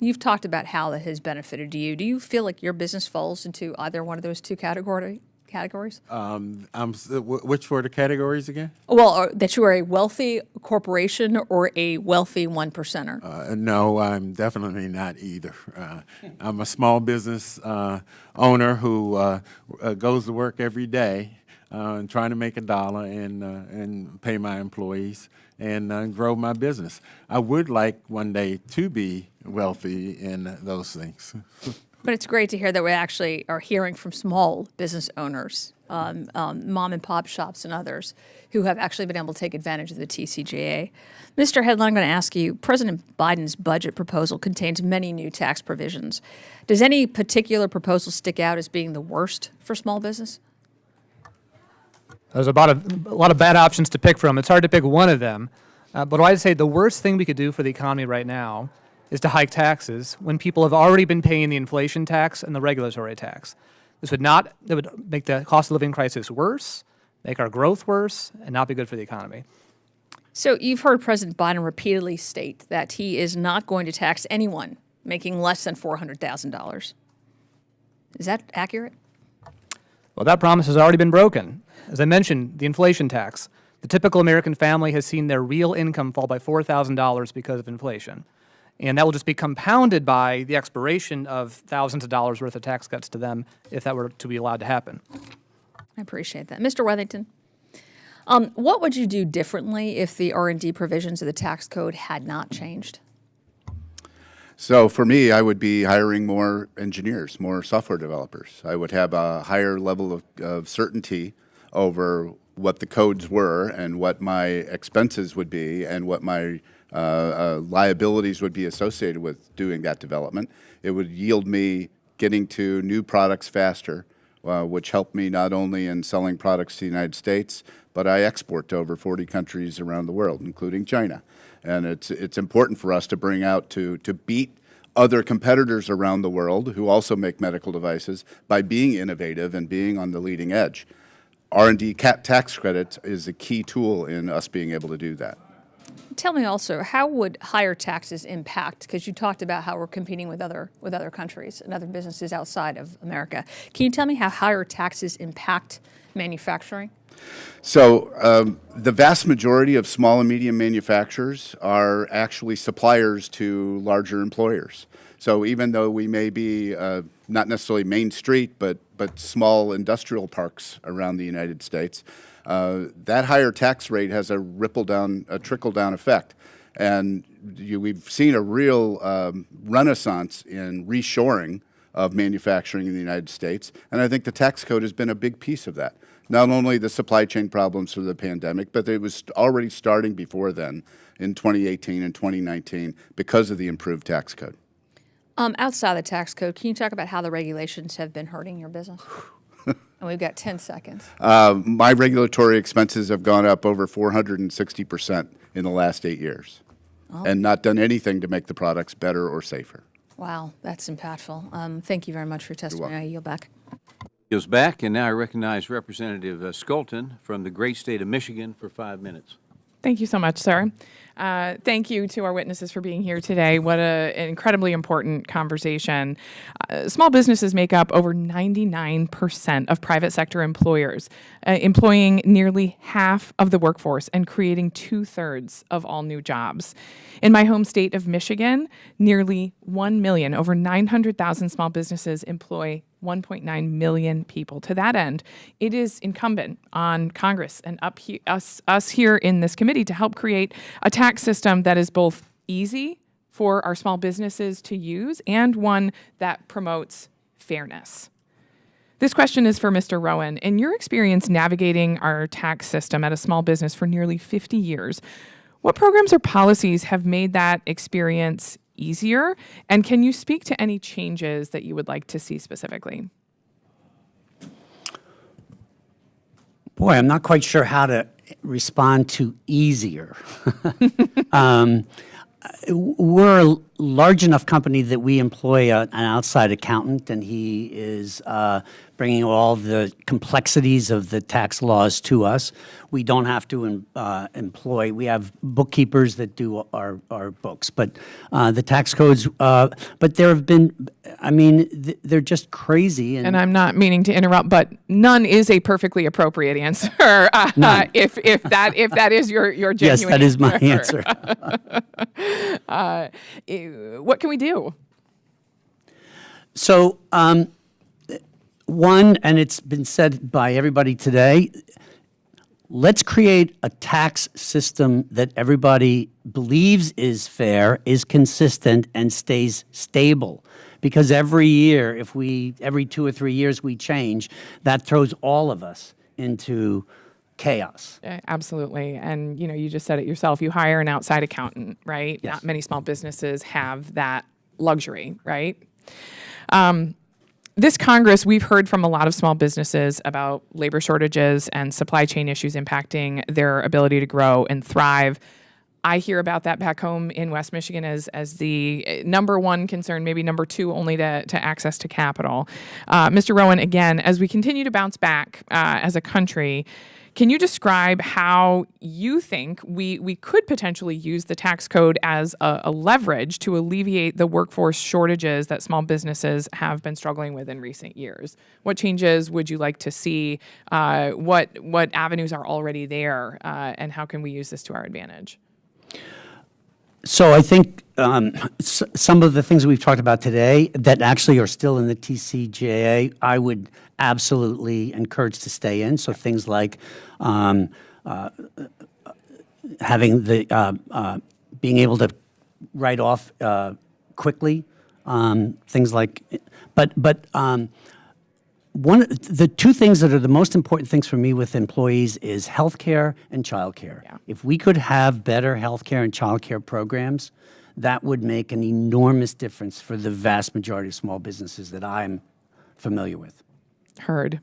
You've talked about how that has benefited you. Do you feel like your business falls into either one of those two categories? Which were the categories again? Well, that you are a wealthy corporation or a wealthy one-percenter. No, I'm definitely not either. I'm a small business owner who goes to work every day and trying to make a dollar and pay my employees and grow my business. I would like one day to be wealthy in those things. But it's great to hear that we actually are hearing from small business owners, mom and pop shops and others who have actually been able to take advantage of the TCJA. Mr. Headland, I'm going to ask you, President Biden's budget proposal contains many new tax provisions. Does any particular proposal stick out as being the worst for small business? There's a lot of bad options to pick from. It's hard to pick one of them. But I'd say the worst thing we could do for the economy right now is to hike taxes when people have already been paying the inflation tax and the regulatory tax. It would make the cost of living crisis worse, make our growth worse, and not be good for the economy. So you've heard President Biden repeatedly state that he is not going to tax anyone making less than $400,000. Is that accurate? Well, that promise has already been broken. As I mentioned, the inflation tax. The typical American family has seen their real income fall by $4,000 because of inflation. And that will just be compounded by the expiration of thousands of dollars worth of tax cuts to them if that were to be allowed to happen. I appreciate that. Mr. Wetherington, what would you do differently if the R&D provisions of the tax code had not changed? So for me, I would be hiring more engineers, more software developers. I would have a higher level of certainty over what the codes were and what my expenses would be and what my liabilities would be associated with doing that development. It would yield me getting to new products faster, which helped me not only in selling products to the United States, but I export to over 40 countries around the world, including China. And it's important for us to bring out to beat other competitors around the world who also make medical devices by being innovative and being on the leading edge. R&D tax credit is a key tool in us being able to do that. Tell me also, how would higher taxes impact, because you talked about how we're competing with other countries and other businesses outside of America. Can you tell me how higher taxes impact manufacturing? So the vast majority of small and medium manufacturers are actually suppliers to larger employers. So even though we may be not necessarily Main Street, but small industrial parks around the United States, that higher tax rate has a trickle-down effect. And we've seen a real renaissance in reshoring of manufacturing in the United States, and I think the tax code has been a big piece of that. Not only the supply chain problems through the pandemic, but it was already starting before then in 2018 and 2019 because of the improved tax code. Outside the tax code, can you talk about how the regulations have been hurting your business? And we've got 10 seconds. My regulatory expenses have gone up over 460% in the last 8 years. and not done anything to make the products better or safer. Wow, that's impactful. Thank you very much for your testimony. I yield back. Yields back, and now I recognize Representative Scholten from the great state of Michigan for 5 minutes. Thank you so much, sir. Thank you to our witnesses for being here today. What an incredibly important conversation. Small businesses make up over 99% of private sector employers, employing nearly half of the workforce and creating 2/3 of all new jobs. In my home state of Michigan, nearly 1 million, over 900,000 small businesses employ 1.9 million people. To that end, it is incumbent on Congress and us here in this committee to help create a tax system that is both easy for our small businesses to use and one that promotes fairness. This question is for Mr. Rowen. In your experience navigating our tax system at a small business for nearly 50 years, what programs or policies have made that experience easier? And can you speak to any changes that you would like to see specifically? Boy, I'm not quite sure how to respond to easier. We're a large enough company that we employ an outside accountant, and he is bringing all the complexities of the tax laws to us. We don't have to we have bookkeepers that do our books, but the tax codes, but there have been, they're just crazy. And I'm not meaning to interrupt, but none is a perfectly appropriate answer. If that is your genuine yes, that is my answer. What can we do? So, one, and it's been said by everybody today, let's create a tax system that everybody believes is fair, is consistent, and stays stable. Because every year, every 2 or 3 years we change, that throws all of us into chaos. Absolutely. And, you just said it yourself. You hire an outside accountant, right? Yes. Not many small businesses have that luxury, right? This Congress, we've heard from a lot of small businesses about labor shortages and supply chain issues impacting their ability to grow and thrive. I hear about that back home in West Michigan as the number one concern, maybe number two only to access to capital. Mr. Rowen, again, as we continue to bounce back as a country, can you describe how you think we could potentially use the tax code as a leverage to alleviate the workforce shortages that small businesses have been struggling with in recent years? What changes would you like to see? What avenues are already there? And how can we use this to our advantage? So I think some of the things we've talked about today that actually are still in the TCJA, I would absolutely encourage to stay in. So things like having the being able to write off quickly, things like, but the two things that are the most important things for me with employees is healthcare and childcare. Yeah. If we could have better healthcare and childcare programs, that would make an enormous difference for the vast majority of small businesses that I'm familiar with. Heard.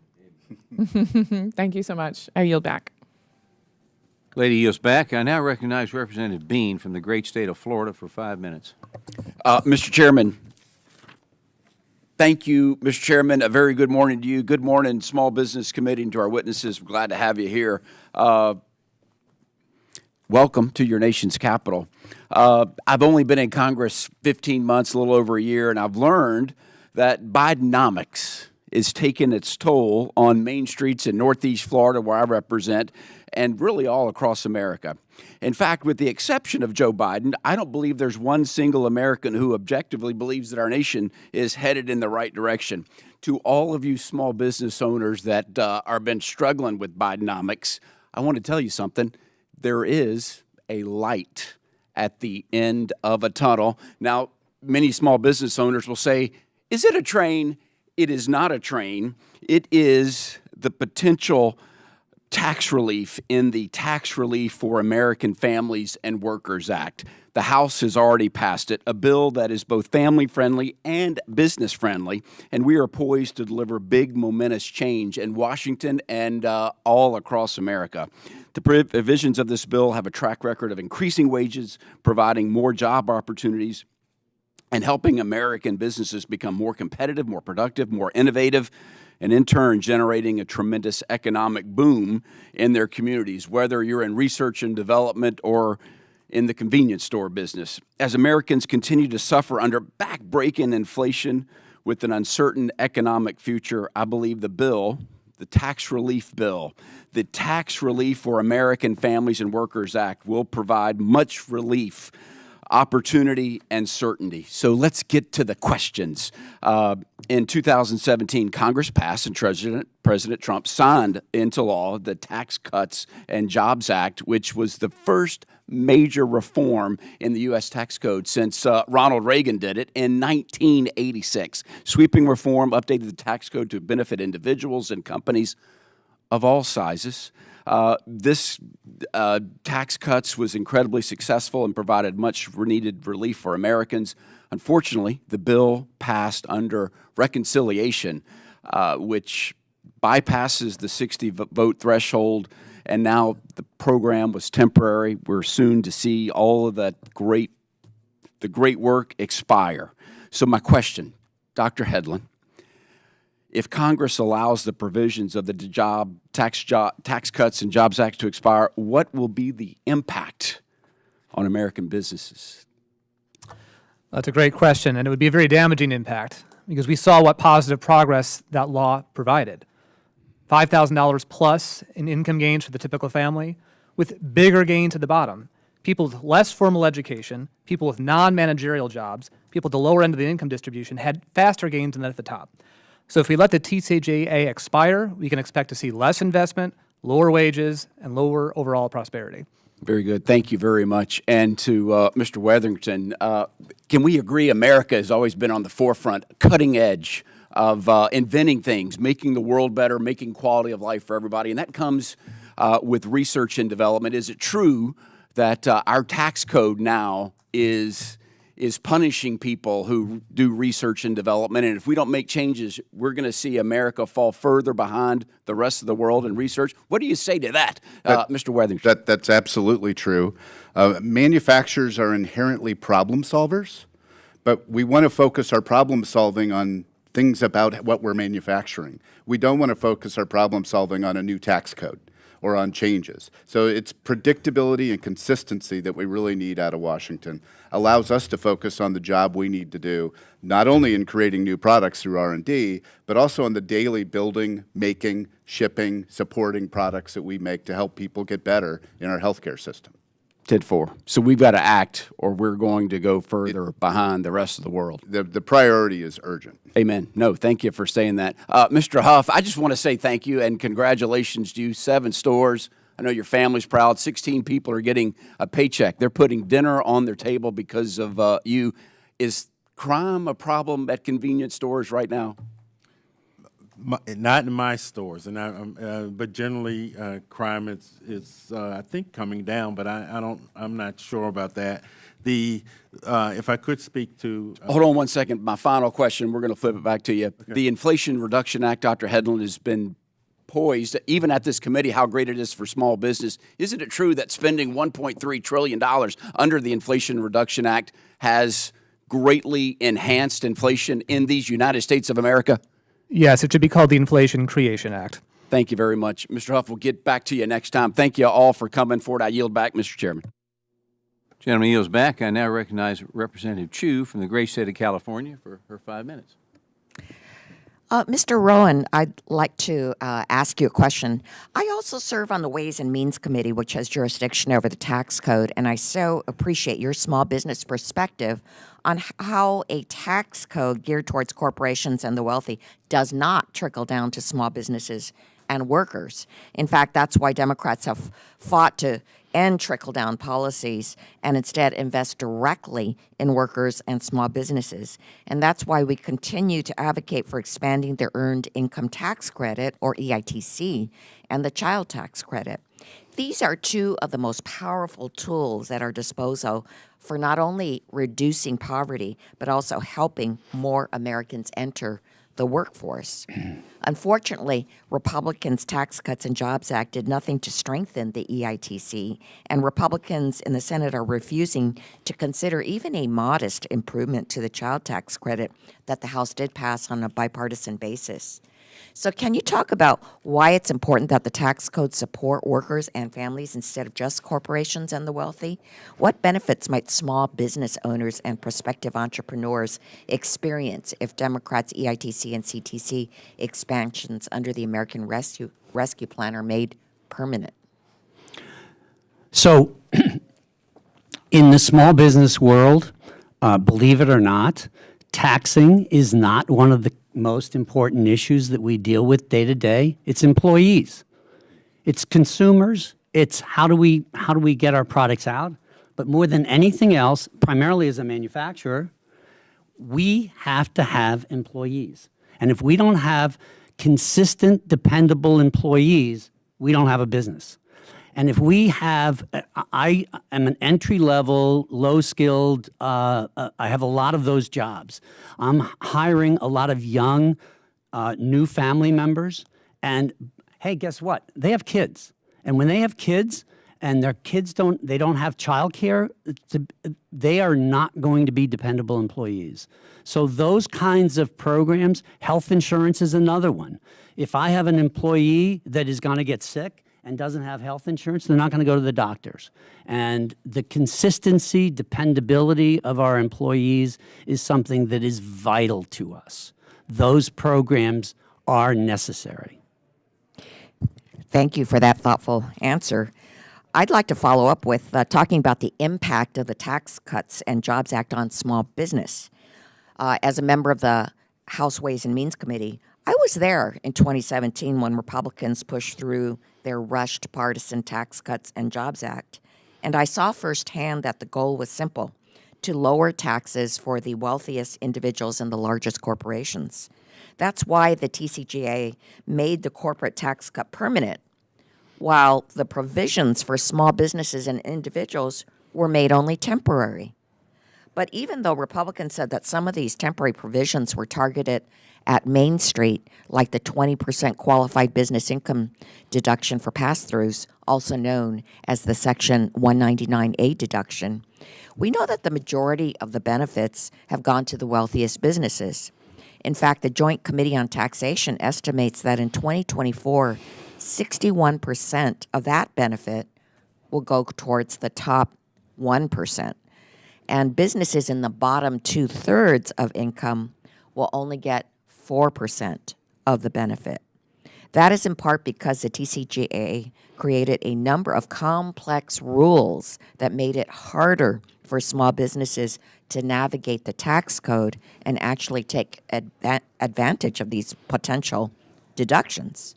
Thank you so much. I yield back. Lady yields back. I now recognize Representative Bean from the great state of Florida for 5 minutes. Mr. Chairman, thank you, Mr. Chairman. A very good morning to you. Good morning, Small Business Committee, and to our witnesses. We're glad to have you here. Welcome to your nation's capital. I've only been in Congress 15 months, a little over a year, and I've learned that Bidenomics is taking its toll on main streets in Northeast Florida, where I represent, and really all across America. In fact, with the exception of Joe Biden, I don't believe there's one single American who objectively believes that our nation is headed in the right direction. To all of you small business owners that are been struggling with Bidenomics, I want to tell you something. There is a light at the end of a tunnel. Now, many small business owners will say, is it a train? It is not a train. It is the potential tax relief in the Tax Relief for American Families and Workers Act. The House has already passed it, a bill that is both family-friendly and business-friendly, and we are poised to deliver big, momentous change in Washington and all across America. The provisions of this bill have a track record of increasing wages, providing more job opportunities, and helping American businesses become more competitive, more productive, more innovative, and in turn generating a tremendous economic boom in their communities, whether you're in research and development or in the convenience store business. As Americans continue to suffer under back-breaking inflation with an uncertain economic future, I believe the bill, the tax relief bill, the Tax Relief for American Families and Workers Act will provide much relief, opportunity, and certainty. So let's get to the questions. In 2017, Congress passed and President Trump signed into law the Tax Cuts and Jobs Act, which was the first major reform in the U.S. tax code since Ronald Reagan did it in 1986. Sweeping reform updated the tax code to benefit individuals and companies of all sizes. This tax cuts was incredibly successful and provided much needed relief for Americans. Unfortunately, the bill passed under reconciliation, which bypasses the 60-vote threshold, and now the program was temporary. We're soon to see all of the great work expire. So my question, Dr. Hedlund, if Congress allows the provisions of the Tax Cuts and Jobs Act to expire, what will be the impact on American businesses? That's a great question, and it would be a very damaging impact because we saw what positive progress that law provided. $5,000 plus in income gains for the typical family, with bigger gains at the bottom. People with less formal education, people with non-managerial jobs, people at the lower end of the income distribution had faster gains than at the top. So if we let the TCJA expire, we can expect to see less investment, lower wages, and lower overall prosperity. Very good. Thank you very much. And to Mr. Wetherington, can we agree America has always been on the forefront, cutting edge of inventing things, making the world better, making quality of life for everybody, and that comes with research and development. Is it true that our tax code now is punishing people who do research and development, and if we don't make changes, we're going to see America fall further behind the rest of the world in research? What do you say to that, Mr. Wetherington? That's absolutely true. Manufacturers are inherently problem solvers, but we want to focus our problem solving on things about what we're manufacturing. We don't want to focus our problem solving on a new tax code or on changes. So it's predictability and consistency that we really need out of Washington. Allows us to focus on the job we need to do, not only in creating new products through R&D, but also on the daily building, making, shipping, supporting products that we make to help people get better in our healthcare system. Tid for. So we've got to act, or we're going to go further behind the rest of the world. The priority is urgent. Amen. No, thank you for saying that. Mr. Huff, I just want to say thank you and congratulations to you. 7 stores. I know your family's proud. 16 people are getting a paycheck. They're putting dinner on their table because of you. Is crime a problem at convenience stores right now? Not in my stores, and but generally crime is I think coming down, but I'm not sure about that. If I could speak to hold on one second. My final question. We're going to flip it back to you. Okay. The Inflation Reduction Act, Dr. Hedlund, has been poised, even at this committee, how great it is for small business. Isn't it true that spending $1.3 trillion under the Inflation Reduction Act has greatly enhanced inflation in these United States of America? Yes, it should be called the Inflation Creation Act. Thank you very much. Mr. Huff, we'll get back to you next time. Thank you all for coming forward. I yield back, Mr. Chairman. Gentleman yields back. I now recognize Representative Chu from the great state of California for her 5 minutes. Mr. Rowen, I'd like to ask you a question. I also serve on the Ways and Means Committee, which has jurisdiction over the tax code, and I so appreciate your small business perspective on how a tax code geared towards corporations and the wealthy does not trickle down to small businesses and workers. In fact, that's why Democrats have fought to end trickle-down policies and instead invest directly in workers and small businesses. And that's why we continue to advocate for expanding the Earned Income Tax Credit, or EITC, and the Child Tax Credit. These are two of the most powerful tools at our disposal for not only reducing poverty, but also helping more Americans enter the workforce. Unfortunately, Republicans' Tax Cuts and Jobs Act did nothing to strengthen the EITC, and Republicans in the Senate are refusing to consider even a modest improvement to the child tax credit that the House did pass on a bipartisan basis. So can you talk about why it's important that the tax code support workers and families instead of just corporations and the wealthy? What benefits might small business owners and prospective entrepreneurs experience if Democrats' EITC and CTC expansions under the American Rescue Plan are made permanent? So in the small business world, believe it or not, taxing is not one of the most important issues that we deal with day to day. It's employees, it's consumers, it's how do we get our products out. But more than anything else, primarily as a manufacturer, we have to have employees. And if we don't have consistent, dependable employees, we don't have a business. And if we have, I am an entry-level, low-skilled, I have a lot of those jobs. I'm hiring a lot of young, new family members, and hey, guess what? They have kids. And when they have kids, and their kids don't have childcare, they are not going to be dependable employees. So those kinds of programs, health insurance is another one. If I have an employee that is going to get sick, and doesn't have health insurance, they're not going to go to the doctors. And the consistency, dependability of our employees is something that is vital to us. Those programs are necessary. Thank you for that thoughtful answer. I'd like to follow up with talking about the impact of the Tax Cuts and Jobs Act on small business. As a member of the House Ways and Means Committee, I was there in 2017 when Republicans pushed through their rushed partisan Tax Cuts and Jobs Act, and I saw firsthand that the goal was simple: to lower taxes for the wealthiest individuals and the largest corporations. That's why the TCJA made the corporate tax cut permanent, while the provisions for small businesses and individuals were made only temporary. But even though Republicans said that some of these temporary provisions were targeted at Main Street, like the 20% qualified business income deduction for pass-throughs, also known as the Section 199A deduction, we know that the majority of the benefits have gone to the wealthiest businesses. In fact, the Joint Committee on Taxation estimates that in 2024, 61% of that benefit will go towards the top 1%. And businesses in the bottom two-thirds of income will only get 4% of the benefit. That is in part because the TCJA created a number of complex rules that made it harder for small businesses to navigate the tax code and actually take advantage of these potential deductions.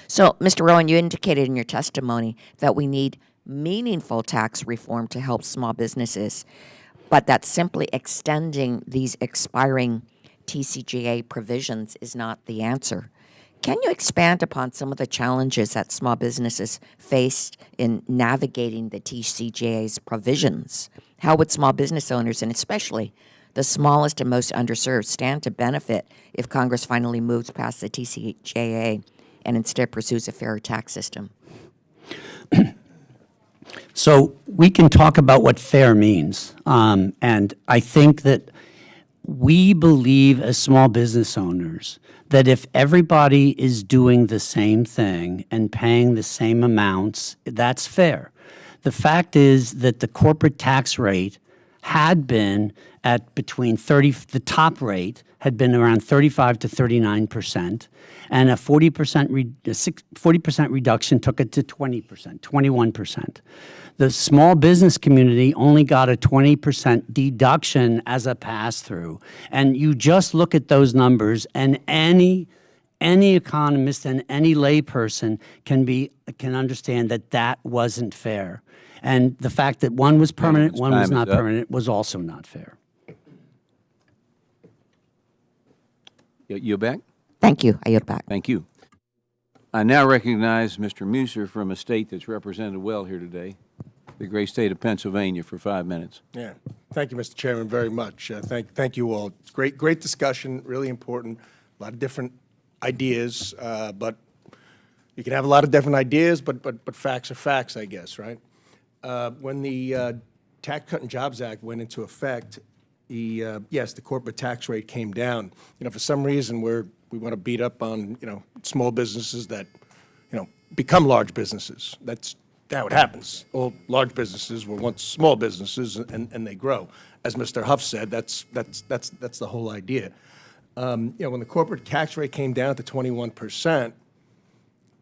So, Mr. Rowen, you indicated in your testimony that we need meaningful tax reform to help small businesses, but that simply extending these expiring TCJA provisions is not the answer. Can you expand upon some of the challenges that small businesses faced in navigating the TCJA's provisions? How would small business owners, and especially the smallest and most underserved, stand to benefit if Congress finally moves past the TCJA and instead pursues a fairer tax system? So we can talk about what fair means. And I think that we believe as small business owners that if everybody is doing the same thing and paying the same amounts, that's fair. The fact is that the corporate tax rate had been at between 30, the top rate had been around 35 to 39%, and a 40% reduction took it to 20%, 21%. The small business community only got a 20% deduction as a pass-through. And you just look at those numbers, and any economist and any layperson can understand that that wasn't fair. And the fact that one was permanent, Gentleman's one was time not is up. permanent, was also not fair. You back? Thank you. I yield back. Thank you. I now recognize Mr. Meuser from a state that's represented well here today, the great state of Pennsylvania, for 5 minutes. Yeah, thank you, Mr. Chairman, very much. Thank you all. It's great discussion, really important. A lot of different ideas, but you can have a lot of different ideas, but facts are facts, I guess, right? When the Tax Cut and Jobs Act went into effect, yes, the corporate tax rate came down. For some reason we want to beat up on small businesses that become large businesses. That's how it happens. All large businesses were once small businesses, and they grow. As Mr. Huff said, that's the whole idea. When the corporate tax rate came down to 21%,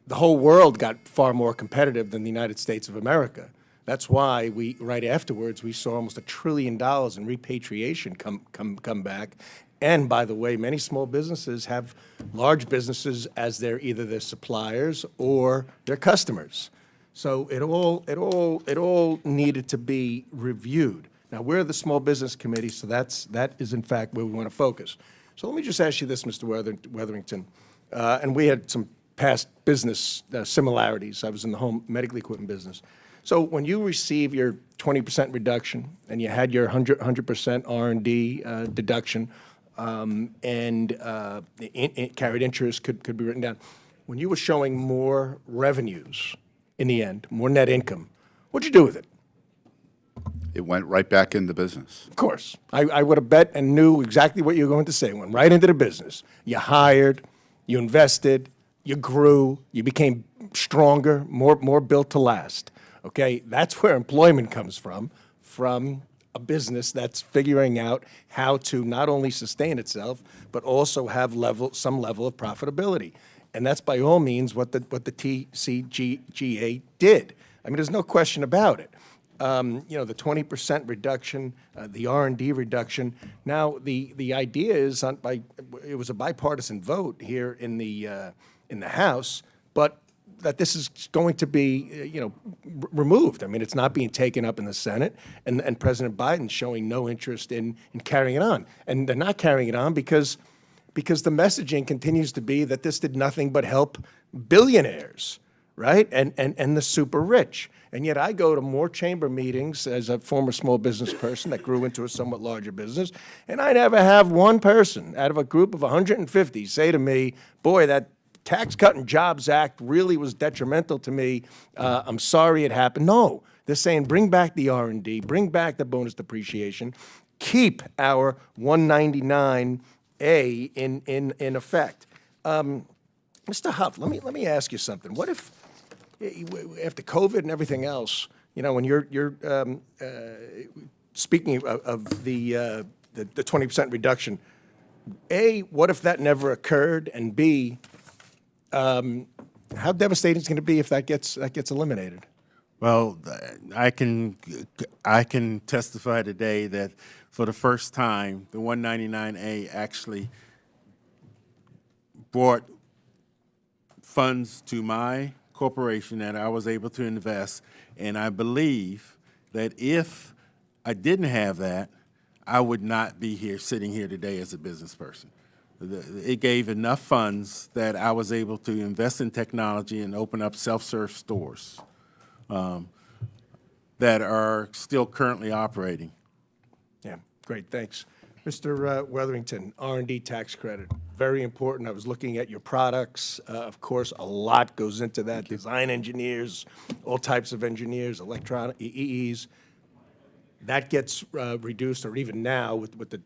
the whole world got far more competitive than the United States of America. That's why right afterwards, we saw almost $1 trillion in repatriation come back. And by the way, many small businesses have large businesses as either their suppliers or their customers. So it all needed to be reviewed. Now, we're the Small Business Committee, so that is in fact where we want to focus. So let me just ask you this, Mr. Wetherington, and we had some past business similarities. I was in the home medical equipment business. So when you receive your 20% reduction and you had your 100% R&D deduction, and carried interest could be written down, when you were showing more revenues in the end, more net income, what'd you do with it? It went right back in the business. Of course. I would have bet and knew exactly what you were going to say. Went right into the business. You hired, you invested, you grew, you became stronger, more built to last. Okay, that's where employment comes from a business that's figuring out how to not only sustain itself, but also have some level of profitability. And that's by all means what the TCGA did. I mean, there's no question about it. The 20% reduction, the R&D reduction. Now, the idea is it was a bipartisan vote here in the House, but that this is going to be, removed. I mean, it's not being taken up in the Senate, and President Biden's showing no interest in carrying it on. And they're not carrying it on because the messaging continues to be that this did nothing but help billionaires, right? And the super rich. And yet I go to more chamber meetings as a former small business person that grew into a somewhat larger business, and I never have one person out of a group of 150 say to me, boy, that Tax Cut and Jobs Act really was detrimental to me. I'm sorry it happened. No, they're saying bring back the R&D, bring back the bonus depreciation, keep our 199A in effect. Mr. Huff, let me ask you something. What if after COVID and everything else, when you're speaking of the 20% reduction, A, what if that never occurred, and B, how devastating is it going to be if that gets eliminated? Well, I can testify today that for the first time, the 199A actually brought funds to my corporation that I was able to invest, and I believe that if I didn't have that, I would not be sitting here today as a business person. It gave enough funds that I was able to invest in technology and open up self-serve stores that are still currently operating. Yeah, great, thanks. Mr. Wetherington, R&D tax credit, very important. I was looking at your products. Of course, a lot goes into that. Design engineers, all types of engineers, electronic EEs. That gets reduced, or even now with the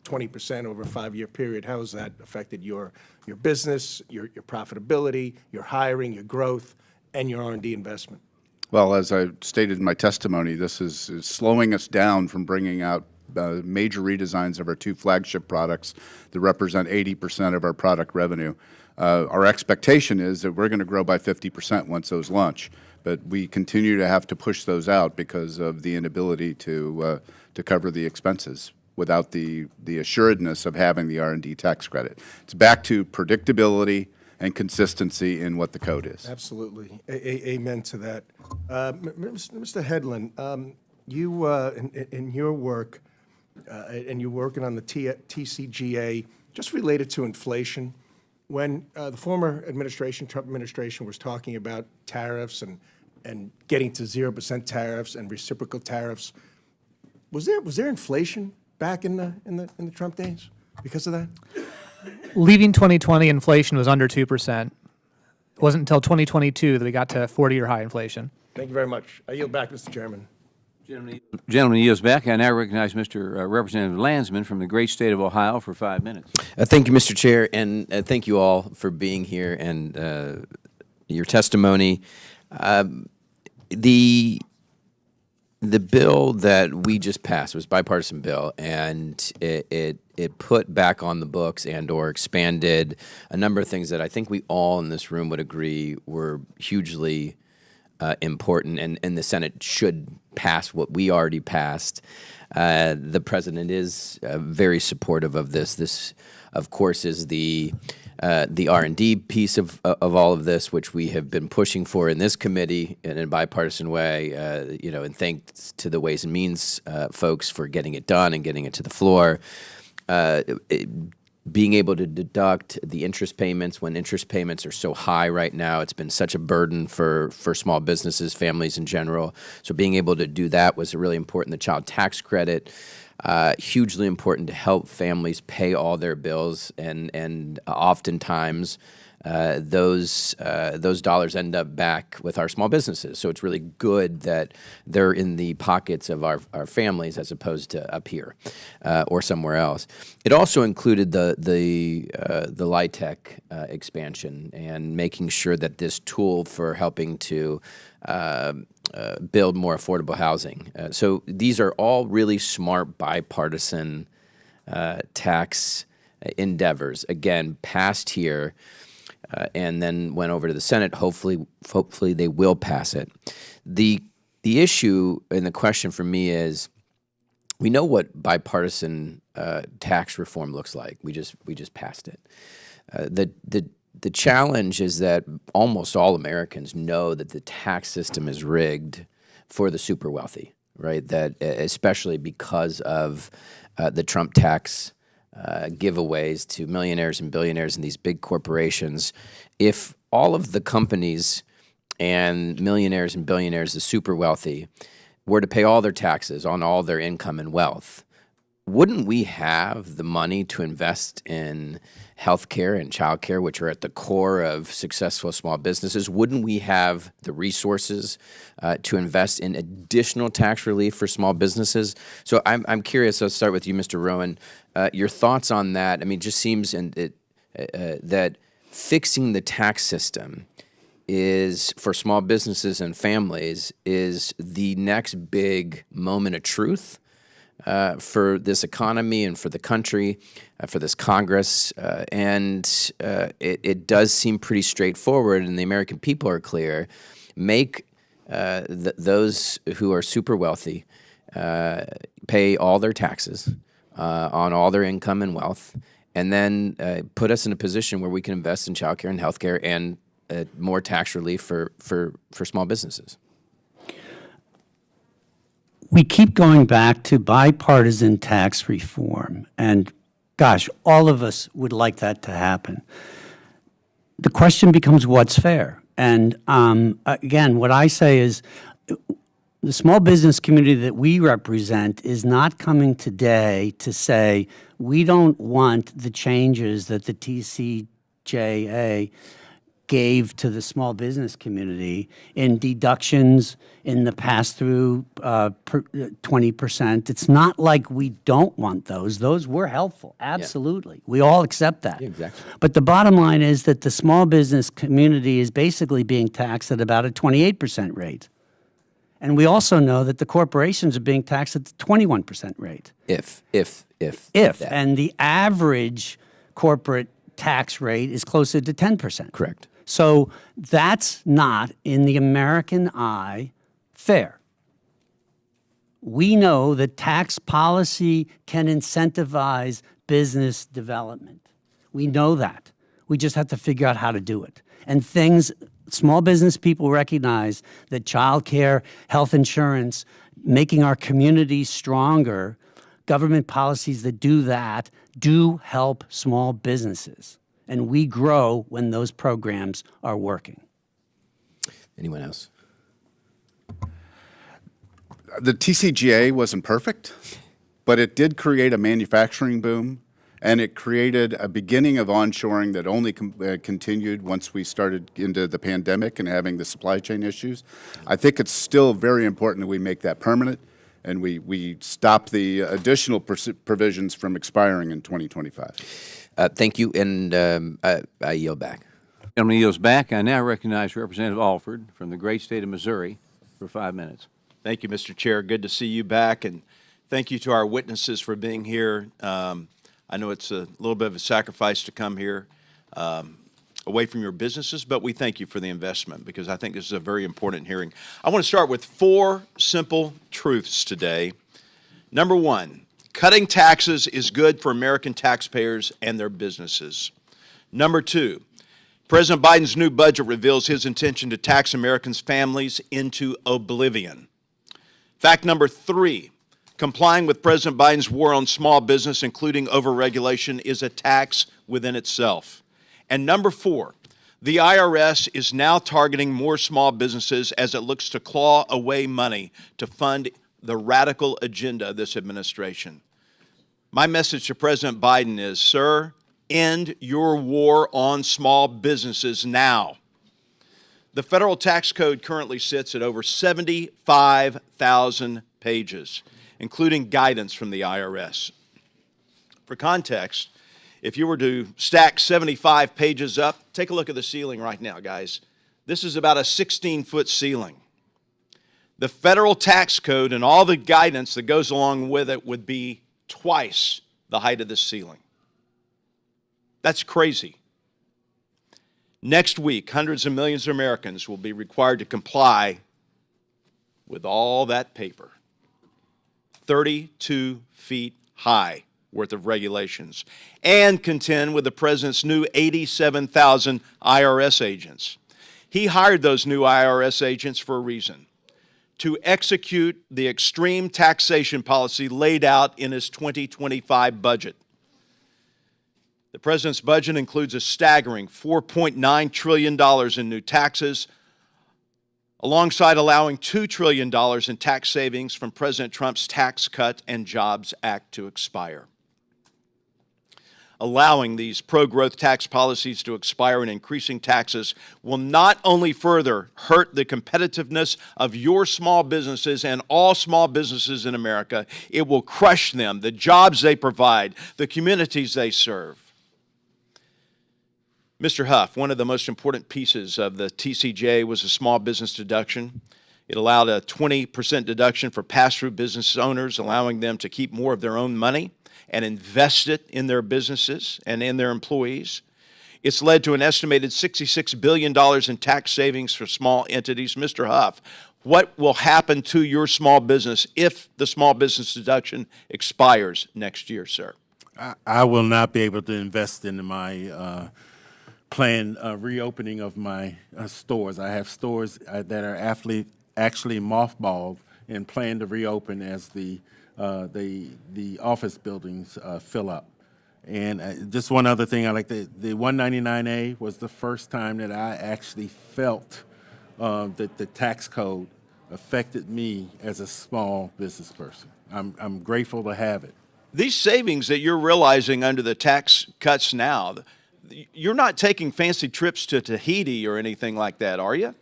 20% over a 5-year period. How has that affected your business, your profitability, your hiring, your growth, and your R&D investment? Well, as I stated in my testimony, this is slowing us down from bringing out major redesigns of our 2 flagship products that represent 80% of our product revenue. Our expectation is that we're going to grow by 50% once those launch, but we continue to have to push those out because of the inability to cover the expenses without the assuredness of having the R&D tax credit. It's back to predictability, and consistency in what the code is. Absolutely. Amen to that. Mr. Headland, you, in your work, and you're working on the TCGA, just related to inflation, when the former administration, Trump administration, was talking about tariffs and getting to 0% tariffs and reciprocal tariffs, was there inflation back in the Trump days because of that? Leaving 2020, inflation was under 2%. It wasn't until 2022 that we got to 40-year high inflation. Thank you very much. I yield back, Mr. Chairman. Gentleman yields back. I now recognize Mr. Representative Landsman from the great state of Ohio for 5 minutes. Thank you, Mr. Chair, and thank you all for being here and your testimony. The bill that we just passed was a bipartisan bill, and it put back on the books and or expanded a number of things that I think we all in this room would agree were hugely important, and the Senate should pass what we already passed. The president is very supportive of this. This, of course, is the R&D piece of all of this, which we have been pushing for in this committee in a bipartisan way, and thanks to the Ways and Means folks for getting it done and getting it to the floor. Being able to deduct the interest payments when interest payments are so high right now, it's been such a burden for small businesses, families in general. So being able to do that was really important. The child tax credit, hugely important to help families pay all their bills, and oftentimes those dollars end up back with our small businesses. So it's really good that they're in the pockets of our families as opposed to up here or somewhere else. It also included the LIHTC expansion and making sure that this tool for helping to build more affordable housing. So these are all really smart bipartisan tax endeavors. Again, passed here. And then went over to the Senate. Hopefully they will pass it. The issue and the question for me is, we know what bipartisan tax reform looks like. We just passed it. The challenge is that almost all Americans know that the tax system is rigged for the super wealthy, right? That especially because of the Trump tax giveaways to millionaires and billionaires and these big corporations. If all of the companies and millionaires and billionaires, the super wealthy, were to pay all their taxes on all their income and wealth, wouldn't we have the money to invest in healthcare and childcare, which are at the core of successful small businesses? Wouldn't we have the resources to invest in additional tax relief for small businesses? So I'm curious. I'll start with you, Mr. Rowen. Your thoughts on that? I mean, it just seems that fixing the tax system is, for small businesses and families, is the next big moment of truth for this economy and for the country, for this Congress, and it does seem pretty straightforward, and the American people are clear. Make those who are super wealthy pay all their taxes on all their income and wealth, and then put us in a position where we can invest in childcare and healthcare and more tax relief for small businesses. We keep going back to bipartisan tax reform, and gosh, all of us would like that to happen. The question becomes, what's fair? And again, what I say is the small business community that we represent is not coming today to say, we don't want the changes that the TCJA gave to the small business community in deductions, in the pass-through 20%. It's not like we don't want those. Those were helpful, absolutely. Yeah. We all accept that. Yeah, exactly. But the bottom line is that the small business community is basically being taxed at about a 28% rate. And we also know that the corporations are being taxed at the 21% rate. If. And the average corporate tax rate is closer to 10%. Correct. So that's not, in the American eye, fair. We know that tax policy can incentivize business development. We know that. We just have to figure out how to do it. And small business people recognize that childcare, health insurance, making our communities stronger, government policies that do that do help small businesses. And we grow when those programs are working. Anyone else? The TCGA wasn't perfect, but it did create a manufacturing boom, and it created a beginning of onshoring that only continued once we started into the pandemic and having the supply chain issues. I think it's still very important that we make that permanent, and we stop the additional provisions from expiring in 2025. Thank you, and I yield back. Gentleman yields back. I now recognize Representative Alford from the great state of Missouri for 5 minutes. Thank you, Mr. Chair. Good to see you back, and thank you to our witnesses for being here. I know it's a little bit of a sacrifice to come here away from your businesses, but we thank you for the investment because I think this is a very important hearing. I want to start with 4 simple truths today. Number 1, cutting taxes is good for American taxpayers and their businesses. Number 2, President Biden's new budget reveals his intention to tax Americans' families into oblivion. Fact number 3, complying with President Biden's war on small business, including overregulation, is a tax within itself. And number 4, the IRS is now targeting more small businesses as it looks to claw away money to fund the radical agenda of this administration. My message to President Biden is, sir, end your war on small businesses now. The federal tax code currently sits at over 75,000 pages, including guidance from the IRS. For context, if you were to stack 75 pages up, take a look at the ceiling right now, guys. This is about a 16-foot ceiling. The federal tax code and all the guidance that goes along with it would be twice the height of this ceiling. That's crazy. Next week, hundreds of millions of Americans will be required to comply with all that paper. 32 feet high worth of regulations, and contend with the president's new 87,000 IRS agents. He hired those new IRS agents for a reason: to execute the extreme taxation policy laid out in his 2025 budget. The president's budget includes a staggering $4.9 trillion in new taxes, alongside allowing $2 trillion in tax savings from President Trump's Tax Cut and Jobs Act to expire. Allowing these pro-growth tax policies to expire and increasing taxes will not only further hurt the competitiveness of your small businesses and all small businesses in America, it will crush them, the jobs they provide, the communities they serve. Mr. Huff, one of the most important pieces of the TCJA was a small business deduction. It allowed a 20% deduction for pass-through business owners, allowing them to keep more of their own money and invest it in their businesses and in their employees. It's led to an estimated $66 billion in tax savings for small entities. Mr. Huff, what will happen to your small business if the small business deduction expires next year, sir? I will not be able to invest in my planned reopening of my stores. I have stores that are actually mothballed and plan to reopen as the office buildings fill up. And just one other thing, the 199A was the first time that I actually felt that the tax code affected me as a small business person. I'm grateful to have it. These savings that you're realizing under the tax cuts now, you're not taking fancy trips to Tahiti or anything like that, are you?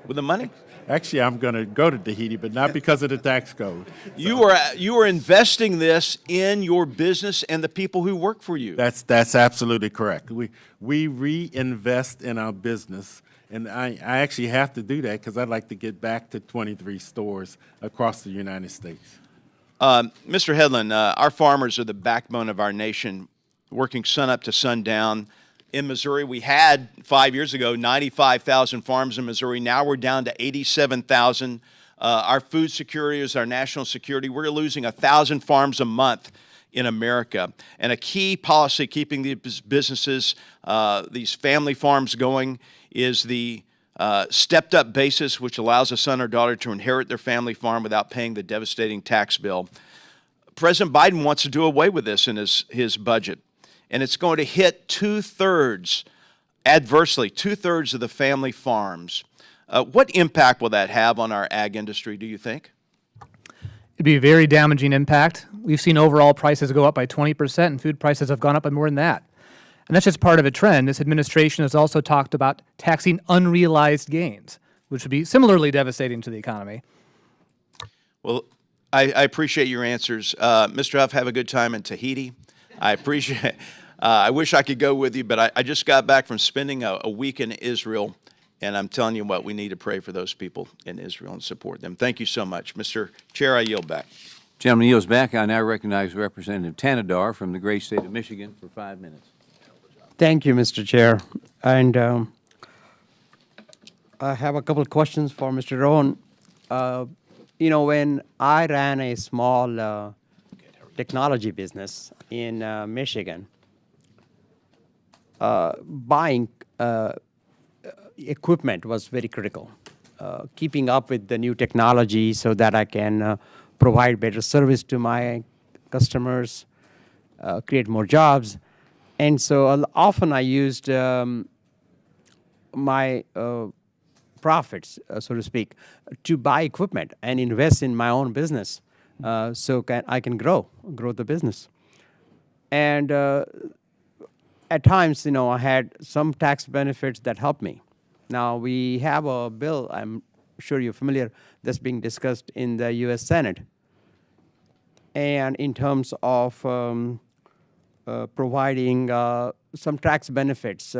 With the money? Actually, I'm going to go to Tahiti, but not because of the tax code. So. You are investing this in your business and the people who work for you. That's absolutely correct. We reinvest in our business, and I actually have to do that because I'd like to get back to 23 stores across the United States. Mr. Hedlund, our farmers are the backbone of our nation, working sun up to sundown. In Missouri, we had 5 years ago 95,000 farms in Missouri. Now we're down to 87,000. Our food security is our national security. We're losing 1,000 farms a month in America. And a key policy keeping these businesses, these family farms going, is the stepped-up basis, which allows a son or daughter to inherit their family farm without paying the devastating tax bill. President Biden wants to do away with this in his budget, and it's going to hit adversely, two-thirds of the family farms. What impact will that have on our ag industry, do you think? It'd be a very damaging impact. We've seen overall prices go up by 20%, and food prices have gone up by more than that. And that's just part of a trend. This administration has also talked about taxing unrealized gains, which would be similarly devastating to the economy. Well, I appreciate your answers. Mr. Huff, have a good time in Tahiti. I appreciate I wish I could go with you, but I just got back from spending a week in Israel, and I'm telling you what, we need to pray for those people in Israel and support them. Thank you so much. Mr. Chair, I yield back. Gentleman yields back. I now recognize Representative Thanedar from the great state of Michigan for 5 minutes. Thank you, Mr. Chair. And I have a couple of questions for Mr. Rowen. When I ran a small technology business in Michigan, buying equipment was very critical. Keeping up with the new technology so that I can provide better service to my customers, create more jobs. And so often I used my profits, so to speak, to buy equipment and invest in my own business so I can grow the business. And at times, I had some tax benefits that helped me. Now, we have a bill, I'm sure you're familiar, that's being discussed in the U.S. Senate. And in terms of providing some tax benefits,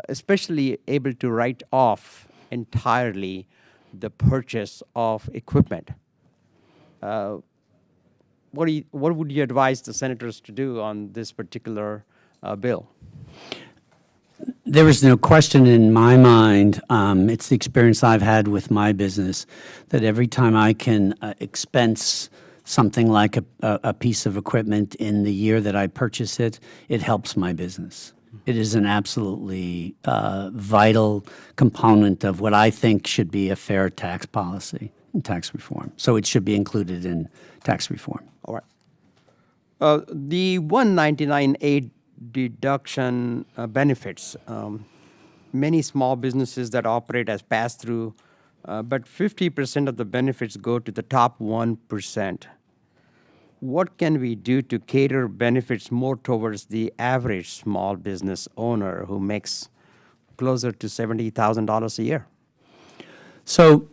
especially able to write off entirely the purchase of equipment. What would you advise the senators to do on this particular bill? There is no question in my mind, it's the experience I've had with my business, that every time I can expense something like a piece of equipment in the year that I purchase it, it helps my business. It is an absolutely vital component of what I think should be a fair tax policy and tax reform. So it should be included in tax reform. All right. The 199A deduction benefits, many small businesses that operate as pass-through, but 50% of the benefits go to the top 1%. What can we do to cater benefits more towards the average small business owner who makes closer to $70,000 a year? So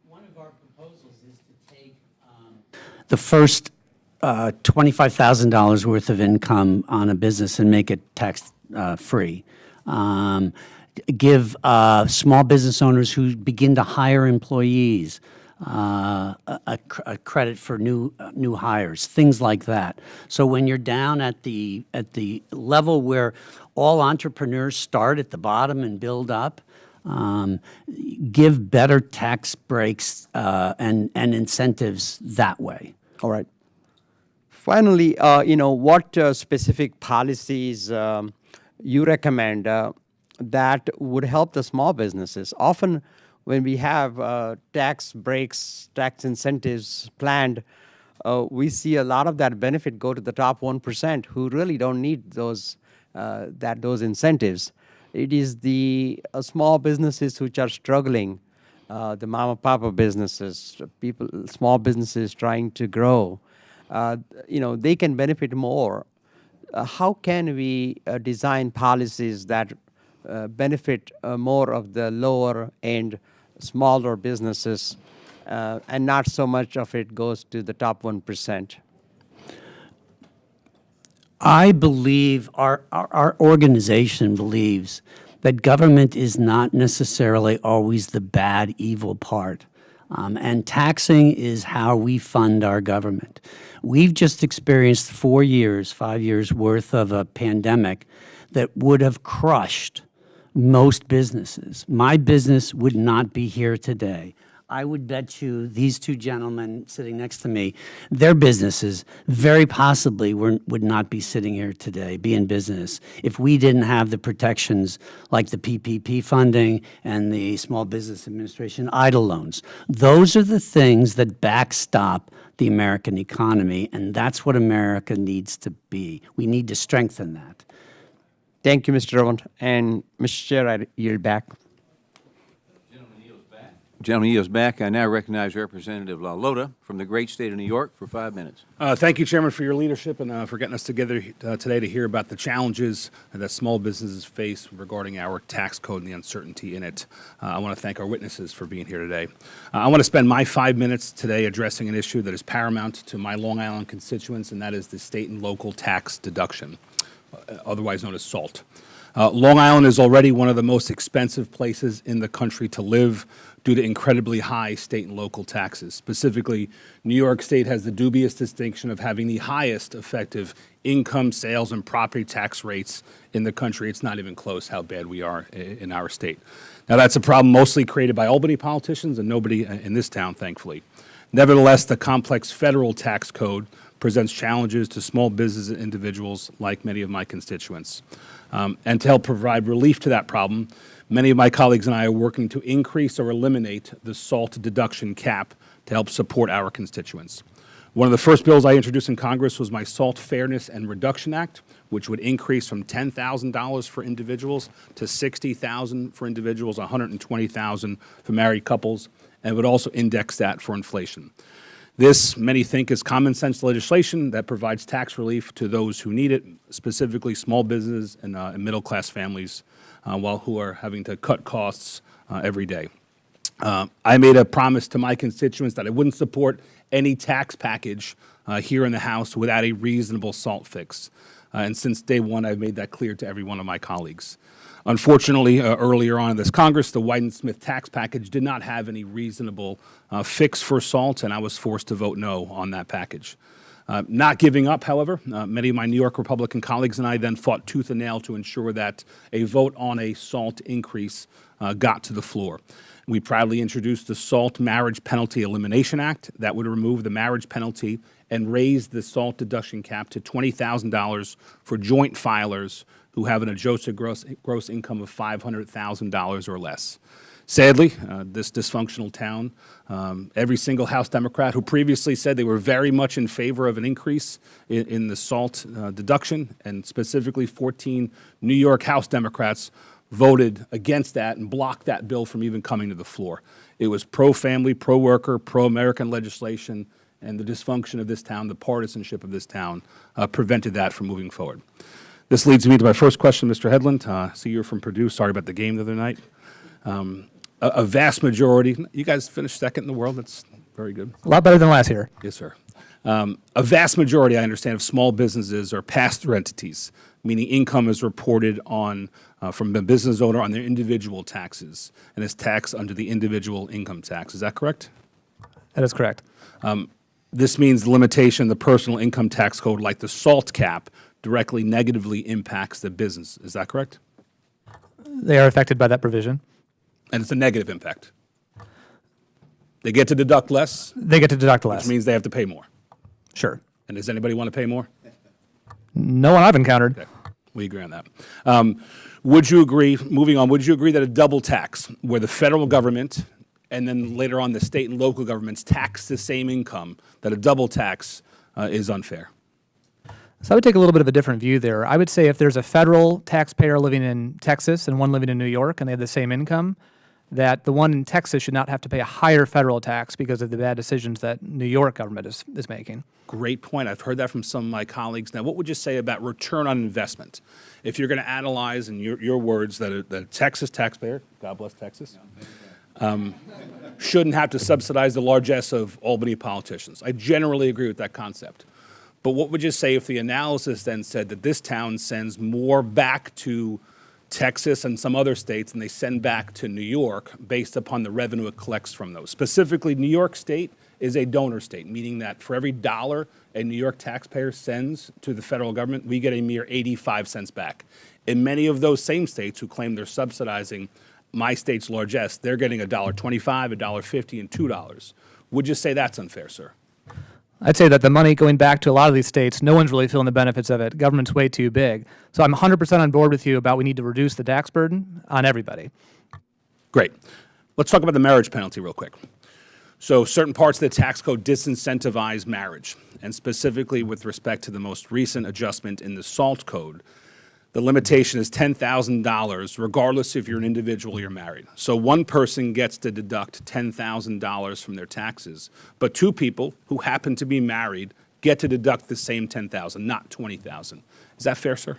one of our proposals is to take the first $25,000 worth of income on a business and make it tax free. Give small business owners who begin to hire employees a credit for new hires, things like that. So when you're down at the level where all entrepreneurs start at the bottom and build up, give better tax breaks and incentives that way. All right. Finally, what specific policies you recommend that would help the small businesses? Often when we have tax breaks, tax incentives planned, we see a lot of that benefit go to the top 1% who really don't need those incentives. It is the small businesses which are struggling, the mama papa businesses, small businesses trying to grow. They can benefit more. How can we design policies that benefit more of the lower end, smaller businesses, and not so much of it goes to the top 1%? I believe, our organization believes that government is not necessarily always the bad, evil part. And taxing is how we fund our government. We've just experienced 5 years worth of a pandemic that would have crushed most businesses. My business would not be here today I would bet you these two gentlemen sitting next to me, their businesses very possibly would not be sitting here today, be in business, if we didn't have the protections like the PPP funding and the Small Business Administration EIDL loans. Those are the things that backstop the American economy, and that's what America needs to be. We need to strengthen that. Thank you, Mr. Rowen. And Mr. Chair, I yield back. Gentleman yields back. I now recognize Representative LaLota from the great state of New York for 5 minutes. Thank you, Chairman, for your leadership and for getting us together today to hear about the challenges that small businesses face regarding our tax code and the uncertainty in it. I want to thank our witnesses for being here today. I want to spend my 5 minutes today addressing an issue that is paramount to my Long Island constituents, and that is the state and local tax deduction, otherwise known as SALT. Long Island is already one of the most expensive places in the country to live due to incredibly high state and local taxes. Specifically, New York State has the dubious distinction of having the highest effective income, sales, and property tax rates in the country. It's not even close how bad we are in our state. Now, that's a problem mostly created by Albany politicians and nobody in this town, thankfully. Nevertheless, the complex federal tax code presents challenges to small business and individuals like many of my constituents. And to help provide relief to that problem, many of my colleagues and I are working to increase or eliminate the SALT deduction cap to help support our constituents. One of the first bills I introduced in Congress was my SALT Fairness and Reduction Act, which would increase from $10,000 for individuals to $60,000 for individuals, $120,000 for married couples, and would also index that for inflation. This, many think, is common sense legislation that provides tax relief to those who need it, specifically small business and middle-class families, who are having to cut costs every day. I made a promise to my constituents that I wouldn't support any tax package here in the House without a reasonable SALT fix. And since day one, I've made that clear to every one of my colleagues. Unfortunately, earlier on in this Congress, the Wyden-Smith tax package did not have any reasonable fix for SALT, and I was forced to vote no on that package. Not giving up, however, many of my New York Republican colleagues and I then fought tooth and nail to ensure that a vote on a SALT increase got to the floor. We proudly introduced the SALT Marriage Penalty Elimination Act that would remove the marriage penalty and raise the SALT deduction cap to $20,000 for joint filers who have an adjusted gross income of $500,000 or less. Sadly, this dysfunctional town, every single House Democrat who previously said they were very much in favor of an increase in the SALT deduction, and specifically 14 New York House Democrats voted against that and blocked that bill from even coming to the floor. It was pro-family, pro-worker, pro-American legislation, and the dysfunction of this town, the partisanship of this town, prevented that from moving forward. This leads me to my first question, Mr. Hedlund. So you're from Purdue. Sorry about the game the other night. A vast majority, you guys finished second in the world. That's very good. A lot better than last year. Yes, sir. A vast majority, I understand, of small businesses are pass-through entities, meaning income is reported on from the business owner on their individual taxes and is taxed under the individual income tax. Is that correct? That is correct. This means the limitation, the personal income tax code, like the SALT cap, directly negatively impacts the business. Is that correct? They are affected by that provision. And it's a negative impact. They get to deduct less. They get to deduct less. Which means they have to pay more. Sure. And does anybody want to pay more? No one I've encountered. Okay. We agree on that. Would you agree, moving on, would you agree that a double tax, where the federal government and then later on the state and local governments tax the same income, that a double tax is unfair? So I would take a little bit of a different view there. I would say if there's a federal taxpayer living in Texas and one living in New York and they have the same income, that the one in Texas should not have to pay a higher federal tax because of the bad decisions that New York government is making. Great point. I've heard that from some of my colleagues. Now, what would you say about return on investment? If you're going to analyze, in your words, that a Texas taxpayer, God bless Texas, shouldn't have to subsidize the largesse of Albany politicians. I generally agree with that concept. But what would you say if the analysis then said that this town sends more back to Texas and some other states than they send back to New York based upon the revenue it collects from those? Specifically, New York State is a donor state, meaning that for every dollar a New York taxpayer sends to the federal government, we get a mere 85 cents back. In many of those same states who claim they're subsidizing my state's largesse, they're getting $1.25, $1.50, and $2. Would you say that's unfair, sir? I'd say that the money going back to a lot of these states, no one's really feeling the benefits of it. Government's way too big. So I'm 100% on board with you about we need to reduce the tax burden on everybody. Great. Let's talk about the marriage penalty real quick. So certain parts of the tax code disincentivize marriage, and specifically with respect to the most recent adjustment in the SALT code, the limitation is $10,000 regardless if you're an individual or you're married. So one person gets to deduct $10,000 from their taxes, but two people who happen to be married get to deduct the same $10,000, not $20,000. Is that fair, sir?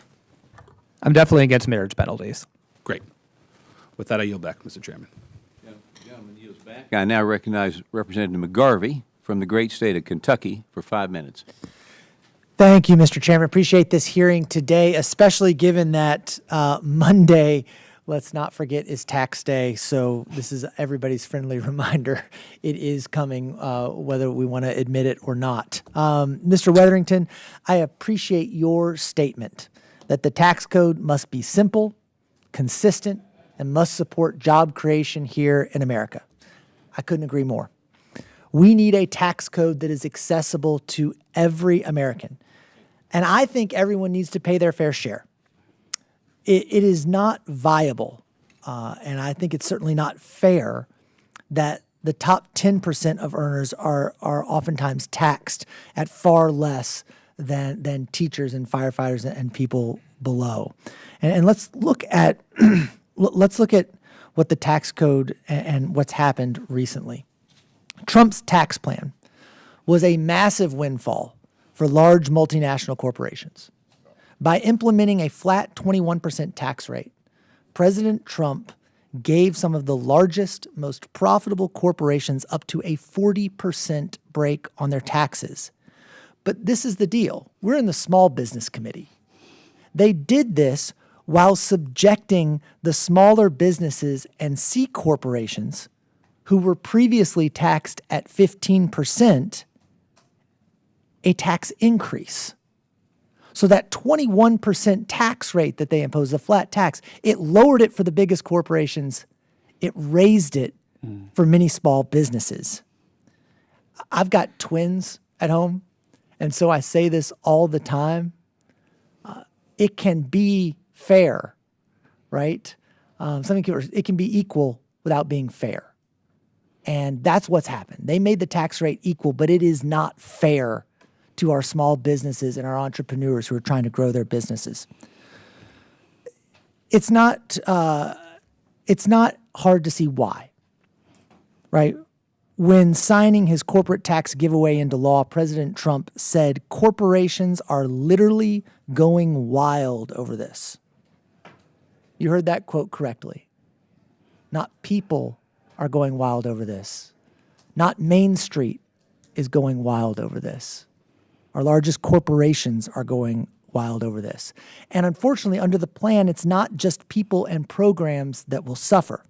I'm definitely against marriage penalties. Great. With that, I yield back, Mr. Chairman. Gentleman yields back. I now recognize Representative McGarvey from the great state of Kentucky for 5 minutes. Thank you, Mr. Chairman. Appreciate this hearing today, especially given that Monday, let's not forget, is tax day. So this is everybody's friendly reminder. It is coming, whether we want to admit it or not. Mr. Wetherington, I appreciate your statement that the tax code must be simple, consistent, and must support job creation here in America. I couldn't agree more. We need a tax code that is accessible to every American. And I think everyone needs to pay their fair share. It is not viable, and I think it's certainly not fair that the top 10% of earners are oftentimes taxed at far less than teachers and firefighters and people below. And let's look at let's look at what the tax code and what's happened recently. Trump's tax plan was a massive windfall for large multinational corporations. By implementing a flat 21% tax rate, President Trump gave some of the largest, most profitable corporations up to a 40% break on their taxes. But this is the deal. We're in the Small Business Committee. They did this while subjecting the smaller businesses and C corporations who were previously taxed at 15%, a tax increase. So that 21% tax rate that they imposed, a flat tax, it lowered it for the biggest corporations. It raised it for many small businesses. I've got twins at home, and so I say this all the time. It can be fair, right? It can be equal without being fair. And that's what's happened. They made the tax rate equal, but it is not fair to our small businesses and our entrepreneurs who are trying to grow their businesses. It's not hard to see why, right? When signing his corporate tax giveaway into law, President Trump said corporations are literally going wild over this. You heard that quote correctly. Not people are going wild over this. Not Main Street is going wild over this. Our largest corporations are going wild over this. And unfortunately, under the plan, it's not just people and programs that will suffer.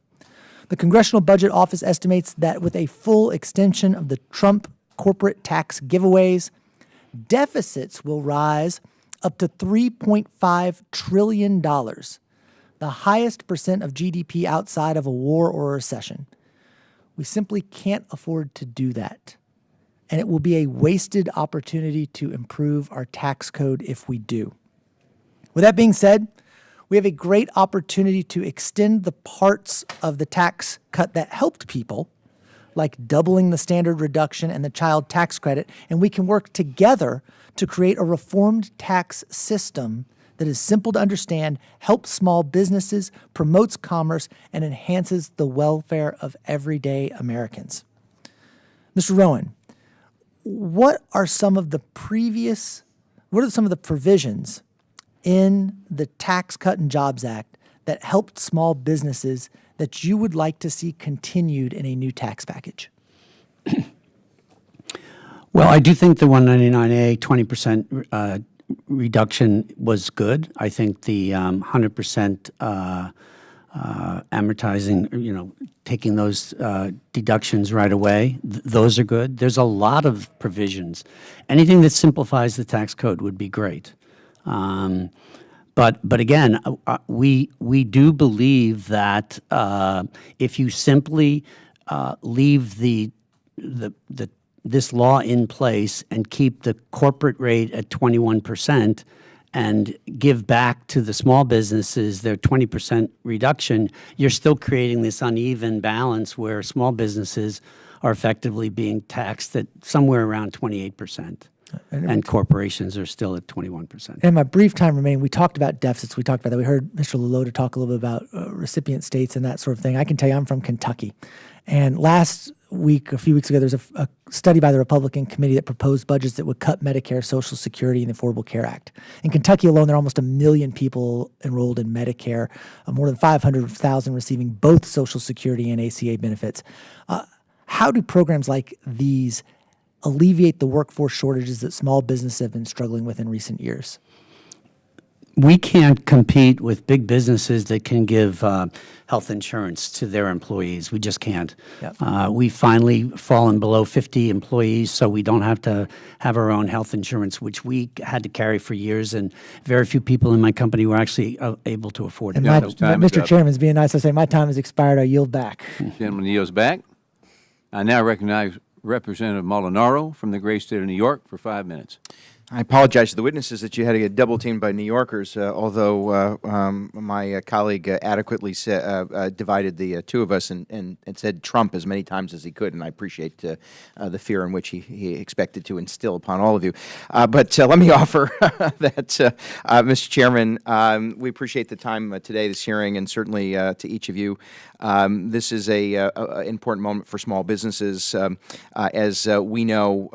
The Congressional Budget Office estimates that with a full extension of the Trump corporate tax giveaways, deficits will rise up to $3.5 trillion, the highest percent of GDP outside of a war or a recession. We simply can't afford to do that. And it will be a wasted opportunity to improve our tax code if we do. With that being said, we have a great opportunity to extend the parts of the tax cut that helped people, like doubling the standard reduction and the child tax credit, and we can work together to create a reformed tax system that is simple to understand, helps small businesses, promotes commerce, and enhances the welfare of everyday Americans. Mr. Rowen, what are some of the provisions in the Tax Cut and Jobs Act that helped small businesses that you would like to see continued in a new tax package? Well, I do think the 199A 20% reduction was good. I think the 100% amortizing, taking those deductions right away, those are good. There's a lot of provisions. Anything that simplifies the tax code would be great. But again, we do believe that if you simply leave this law in place and keep the corporate rate at 21% and give back to the small businesses their 20% reduction, you're still creating this uneven balance where small businesses are effectively being taxed at somewhere around 28%. And corporations are still at 21%. In my brief time remaining, we talked about deficits. We talked about that. We heard Mr. LaLota talk a little bit about recipient states and that sort of thing. I can tell you I'm from Kentucky. And last week, a few weeks ago, there was a study by the Republican committee that proposed budgets that would cut Medicare, Social Security, and the Affordable Care Act. In Kentucky alone, there are almost 1 million people enrolled in Medicare, more than 500,000 receiving both Social Security and ACA benefits. How do programs like these alleviate the workforce shortages that small businesses have been struggling with in recent years? We can't compete with big businesses that can give health insurance to their employees. We just can't. Yep. We've finally fallen below 50 employees, so we don't have to have our own health insurance, which we had to carry for years, and very few people in my company were actually able to afford it. And Mr. Chairman's being nice. I say my time has expired. I yield back. Gentleman yields back. I now recognize Representative Molinaro from the great state of New York for 5 minutes. I apologize to the witnesses that you had to get double teamed by New Yorkers, although my colleague adequately divided the two of us and said Trump as many times as he could, and I appreciate the fear in which he expected to instill upon all of you. But let me offer that, Mr. Chairman, we appreciate the time today, this hearing, and certainly to each of you. This is an important moment for small businesses. As we know,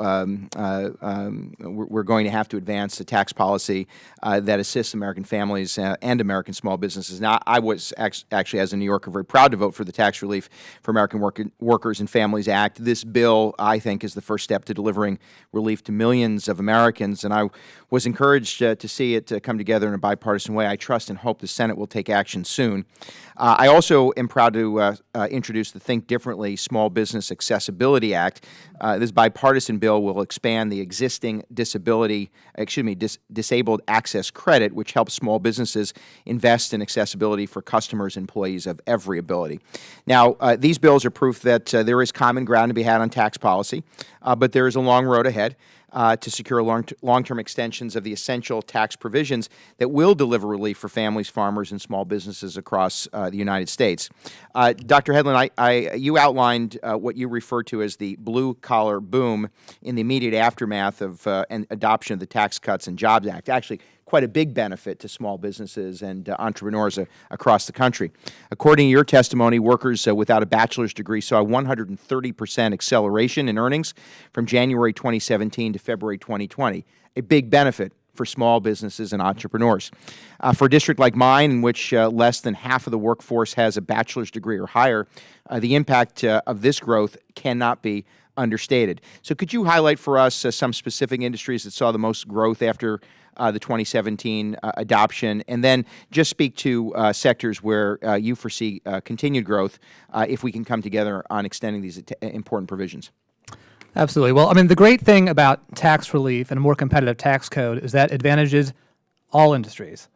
we're going to have to advance a tax policy that assists American families and American small businesses. Now, I was actually, as a New Yorker, very proud to vote for the Tax Relief for American Workers and Families Act. This bill, I think, is the first step to delivering relief to millions of Americans, and I was encouraged to see it come together in a bipartisan way. I trust and hope the Senate will take action soon. I also am proud to introduce the Think Differently Small Business Accessibility Act. This bipartisan bill will expand the existing disabled access credit, which helps small businesses invest in accessibility for customers and employees of every ability. Now, these bills are proof that there is common ground to be had on tax policy, but there is a long road ahead to secure long-term extensions of the essential tax provisions that will deliver relief for families, farmers, and small businesses across the United States. Dr. Hedlund, you outlined what you refer to as the blue-collar boom in the immediate aftermath of an adoption of the Tax Cuts and Jobs Act. Actually, quite a big benefit to small businesses and entrepreneurs across the country. According to your testimony, workers without a bachelor's degree saw a 130% acceleration in earnings from January 2017 to February 2020, a big benefit for small businesses and entrepreneurs. For a district like mine, in which less than half of the workforce has a bachelor's degree or higher, the impact of this growth cannot be understated. So could you highlight for us some specific industries that saw the most growth after the 2017 adoption, and then just speak to sectors where you foresee continued growth if we can come together on extending these important provisions? Absolutely. Well, I mean, the great thing about tax relief and a more competitive tax code is that advantages all industries.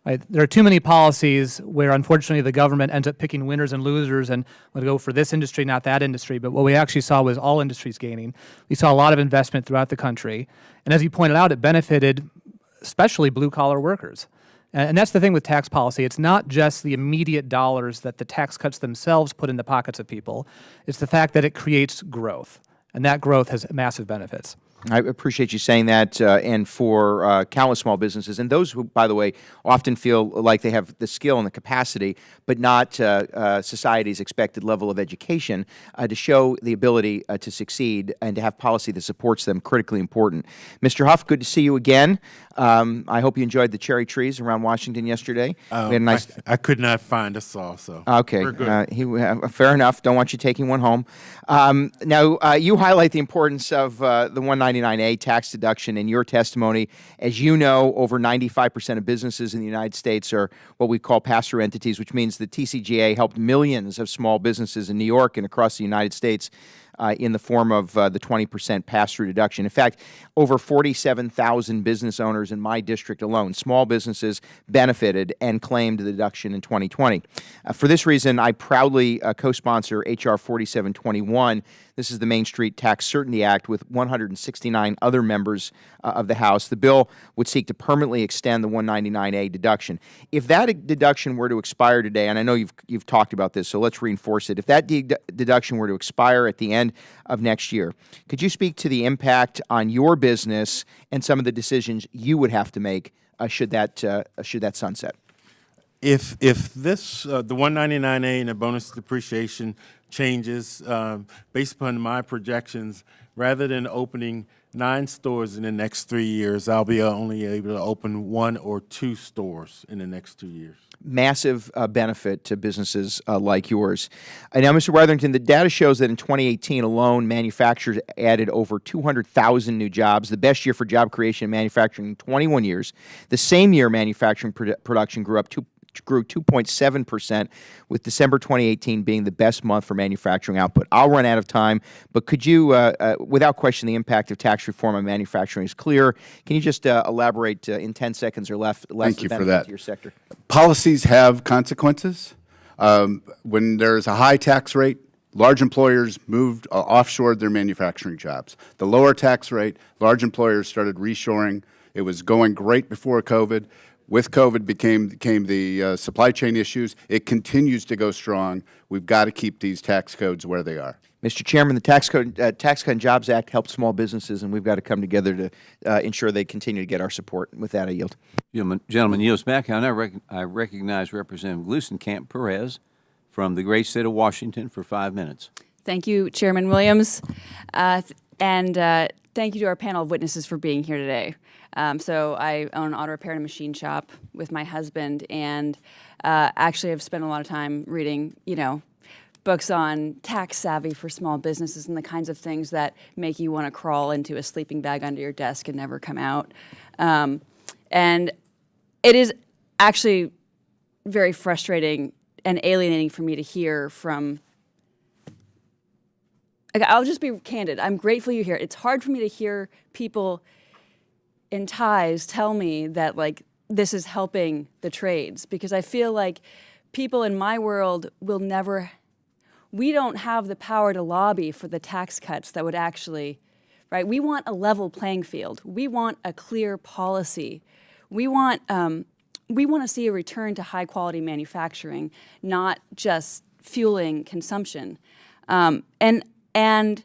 Right? There are too many policies where, unfortunately, the government ends up picking winners and losers and would go for this industry, not that industry. But what we actually saw was all industries gaining. We saw a lot of investment throughout the country. And as you pointed out, it benefited especially blue-collar workers. And that's the thing with tax policy. It's not just the immediate dollars that the tax cuts themselves put in the pockets of people. It's the fact that it creates growth. And that growth has massive benefits. I appreciate you saying that, and for countless small businesses, and those who, by the way, often feel like they have the skill and the capacity, but not society's expected level of education to show the ability to succeed and to have policy that supports them, critically important. Mr. Huff, good to see you again. I hope you enjoyed the cherry trees around Washington yesterday. We had a nice. I could not find a saw, so okay. We're good. Fair enough. Don't want you taking one home. Now, you highlight the importance of the 199A tax deduction in your testimony. As you know, over 95% of businesses in the United States are what we call pass-through entities, which means the TCJA helped millions of small businesses in New York and across the United States in the form of the 20% pass-through deduction. In fact, over 47,000 business owners in my district alone, small businesses, benefited and claimed the deduction in 2020. For this reason, I proudly co-sponsor H.R. 4721. This is the Main Street Tax Certainty Act with 169 other members of the House. The bill would seek to permanently extend the 199A deduction. If that deduction were to expire today, and I know you've talked about this, so let's reinforce it. If that deduction were to expire at the end of next year, could you speak to the impact on your business and some of the decisions you would have to make should that sunset? If this the 199A and the bonus depreciation changes based upon my projections, rather than opening 9 stores in the next 3 years, I'll be only able to open 1 or 2 stores in the next 2 years. Massive benefit to businesses like yours. Now, Mr. Wetherington, the data shows that in 2018 alone, manufacturers added over 200,000 new jobs, the best year for job creation in manufacturing in 21 years. The same year, manufacturing production grew 2.7%, with December 2018 being the best month for manufacturing output. I'll run out of time, but could you, without question, the impact of tax reform on manufacturing is clear. Can you just elaborate in 10 seconds or less? Thank you for that. To your sector? Policies have consequences. When there's a high tax rate, large employers moved offshored their manufacturing jobs. The lower tax rate, large employers started reshoring. It was going great before COVID. With COVID came the supply chain issues. It continues to go strong. We've got to keep these tax codes where they are. Mr. Chairman, the Tax Cut and Jobs Act helps small businesses, and we've got to come together to ensure they continue to get our support. With that, I yield. Gentleman yields back. I recognize Representative Gluesenkamp Perez from the great state of Washington for 5 minutes. Thank you, Chairman Williams, and thank you to our panel of witnesses for being here today. So I own an auto repair and machine shop with my husband, and actually I've spent a lot of time reading, books on tax savvy for small businesses and the kinds of things that make you want to crawl into a sleeping bag under your desk and never come out. And it is actually very frustrating and alienating for me to hear from. I'll just be candid. I'm grateful you're here. It's hard for me to hear people in ties tell me that this is helping the trades, because I feel like people in my world we don't have the power to lobby for the tax cuts that would actually, right? We want a level playing field. We want a clear policy. We want to see a return to high quality manufacturing, not just fueling consumption. And I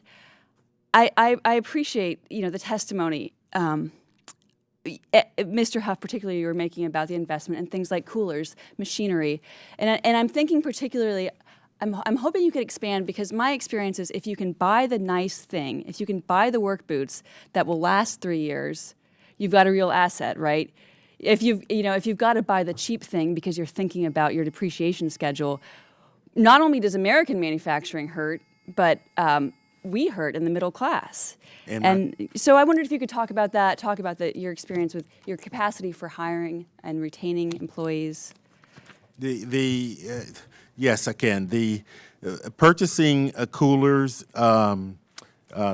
appreciate the testimony. Mr. Huff, particularly, you were making about the investment in things like coolers, machinery, and I'm thinking particularly, I'm hoping you could expand, because my experience is if you can buy the nice thing, if you can buy the work boots that will last 3 years, you've got a real asset, right? If you've got to buy the cheap thing because you're thinking about your depreciation schedule, not only does American manufacturing hurt, but we hurt in the middle class. And so I wondered if you could talk about that, talk about your experience with your capacity for hiring and retaining employees. Yes, I can. The purchasing coolers,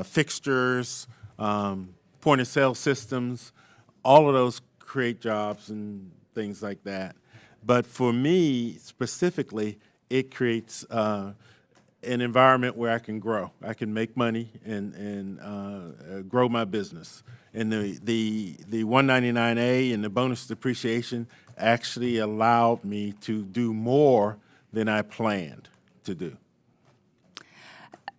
fixtures, point of sale systems, all of those create jobs and things like that. But for me specifically, it creates an environment where I can grow. I can make money and grow my business. And the 199A and the bonus depreciation actually allowed me to do more than I planned to do.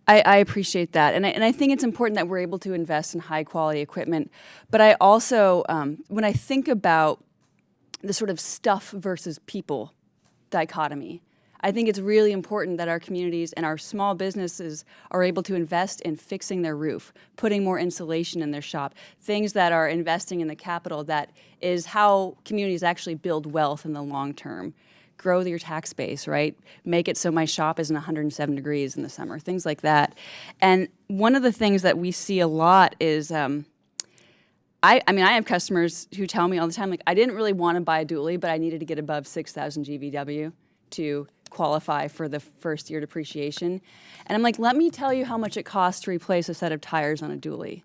I appreciate that, and I think it's important that we're able to invest in high quality equipment. But I also, when I think about the sort of stuff versus people dichotomy, I think it's really important that our communities and our small businesses are able to invest in fixing their roof, putting more insulation in their shop, things that are investing in the capital that is how communities actually build wealth in the long term. Grow your tax base, right? Make it so my shop isn't 107 degrees in the summer, things like that. And one of the things that we see a lot is, I have customers who tell me all the time, I didn't really want to buy a dually, but I needed to get above 6,000 GVW to qualify for the first year depreciation. And I'm like, let me tell you how much it costs to replace a set of tires on a dually.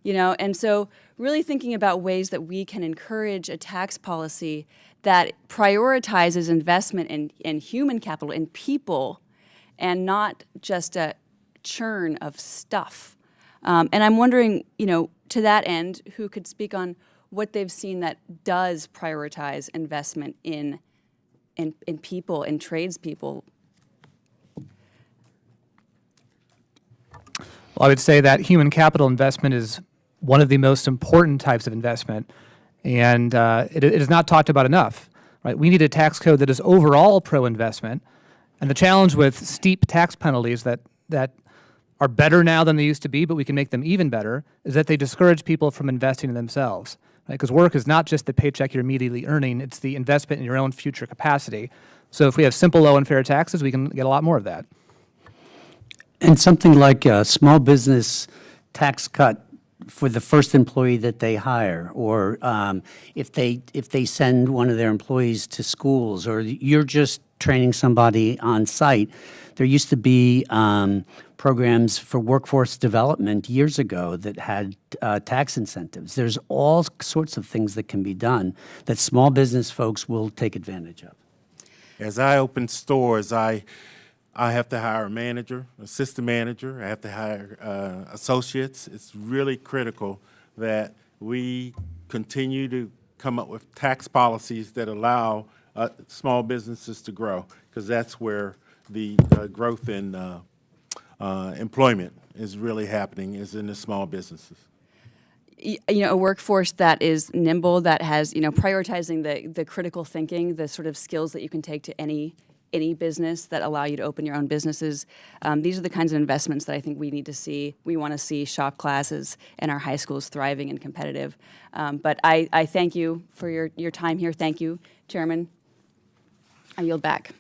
You know, and so really thinking about ways that we can encourage a tax policy that prioritizes investment in human capital, in people, and not just a churn of stuff. And I'm wondering, you know, to that end, who could speak on what they've seen that does prioritize investment in people, in tradespeople? Well, I would say that human capital investment is one of the most important types of investment, and it is not talked about enough. Right? We need a tax code that is overall pro-investment, and the challenge with steep tax penalties that are better now than they used to be, but we can make them even better, is that they discourage people from investing in themselves. Because work is not just the paycheck you're immediately earning, it's the investment in your own future capacity. So if we have simple, low, and fair taxes, we can get a lot more of that. And something like a small business tax cut for the first employee that they hire, or if they send one of their employees to schools, or you're just training somebody on site. There used to be programs for workforce development years ago that had tax incentives. There's all sorts of things that can be done that small business folks will take advantage of. As I open stores, I have to hire a manager, assistant manager. I have to hire associates. It's really critical that we continue to come up with tax policies that allow small businesses to grow, because that's where the growth in employment is really happening, is in the small businesses. You know, a workforce that is nimble, that has, you know, prioritizing the critical thinking, the sort of skills that you can take to any business that allow you to open your own businesses. These are the kinds of investments that I think we need to see. We want to see shop classes and our high schools thriving and competitive. But I thank you for your time here. Thank you, Chairman. I yield back.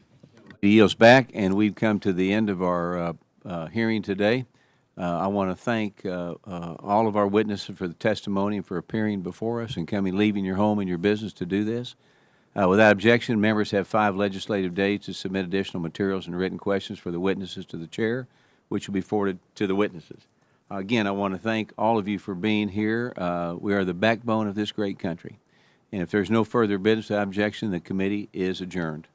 He yields back, and we've come to the end of our hearing today. I want to thank all of our witnesses for the testimony and for appearing before us and leaving your home and your business to do this. Without objection, members have 5 legislative days to submit additional materials and written questions for the witnesses to the chair, which will be forwarded to the witnesses. Again, I want to thank all of you for being here. We are the backbone of this great country. And if there's no further business without objection, the committee is adjourned.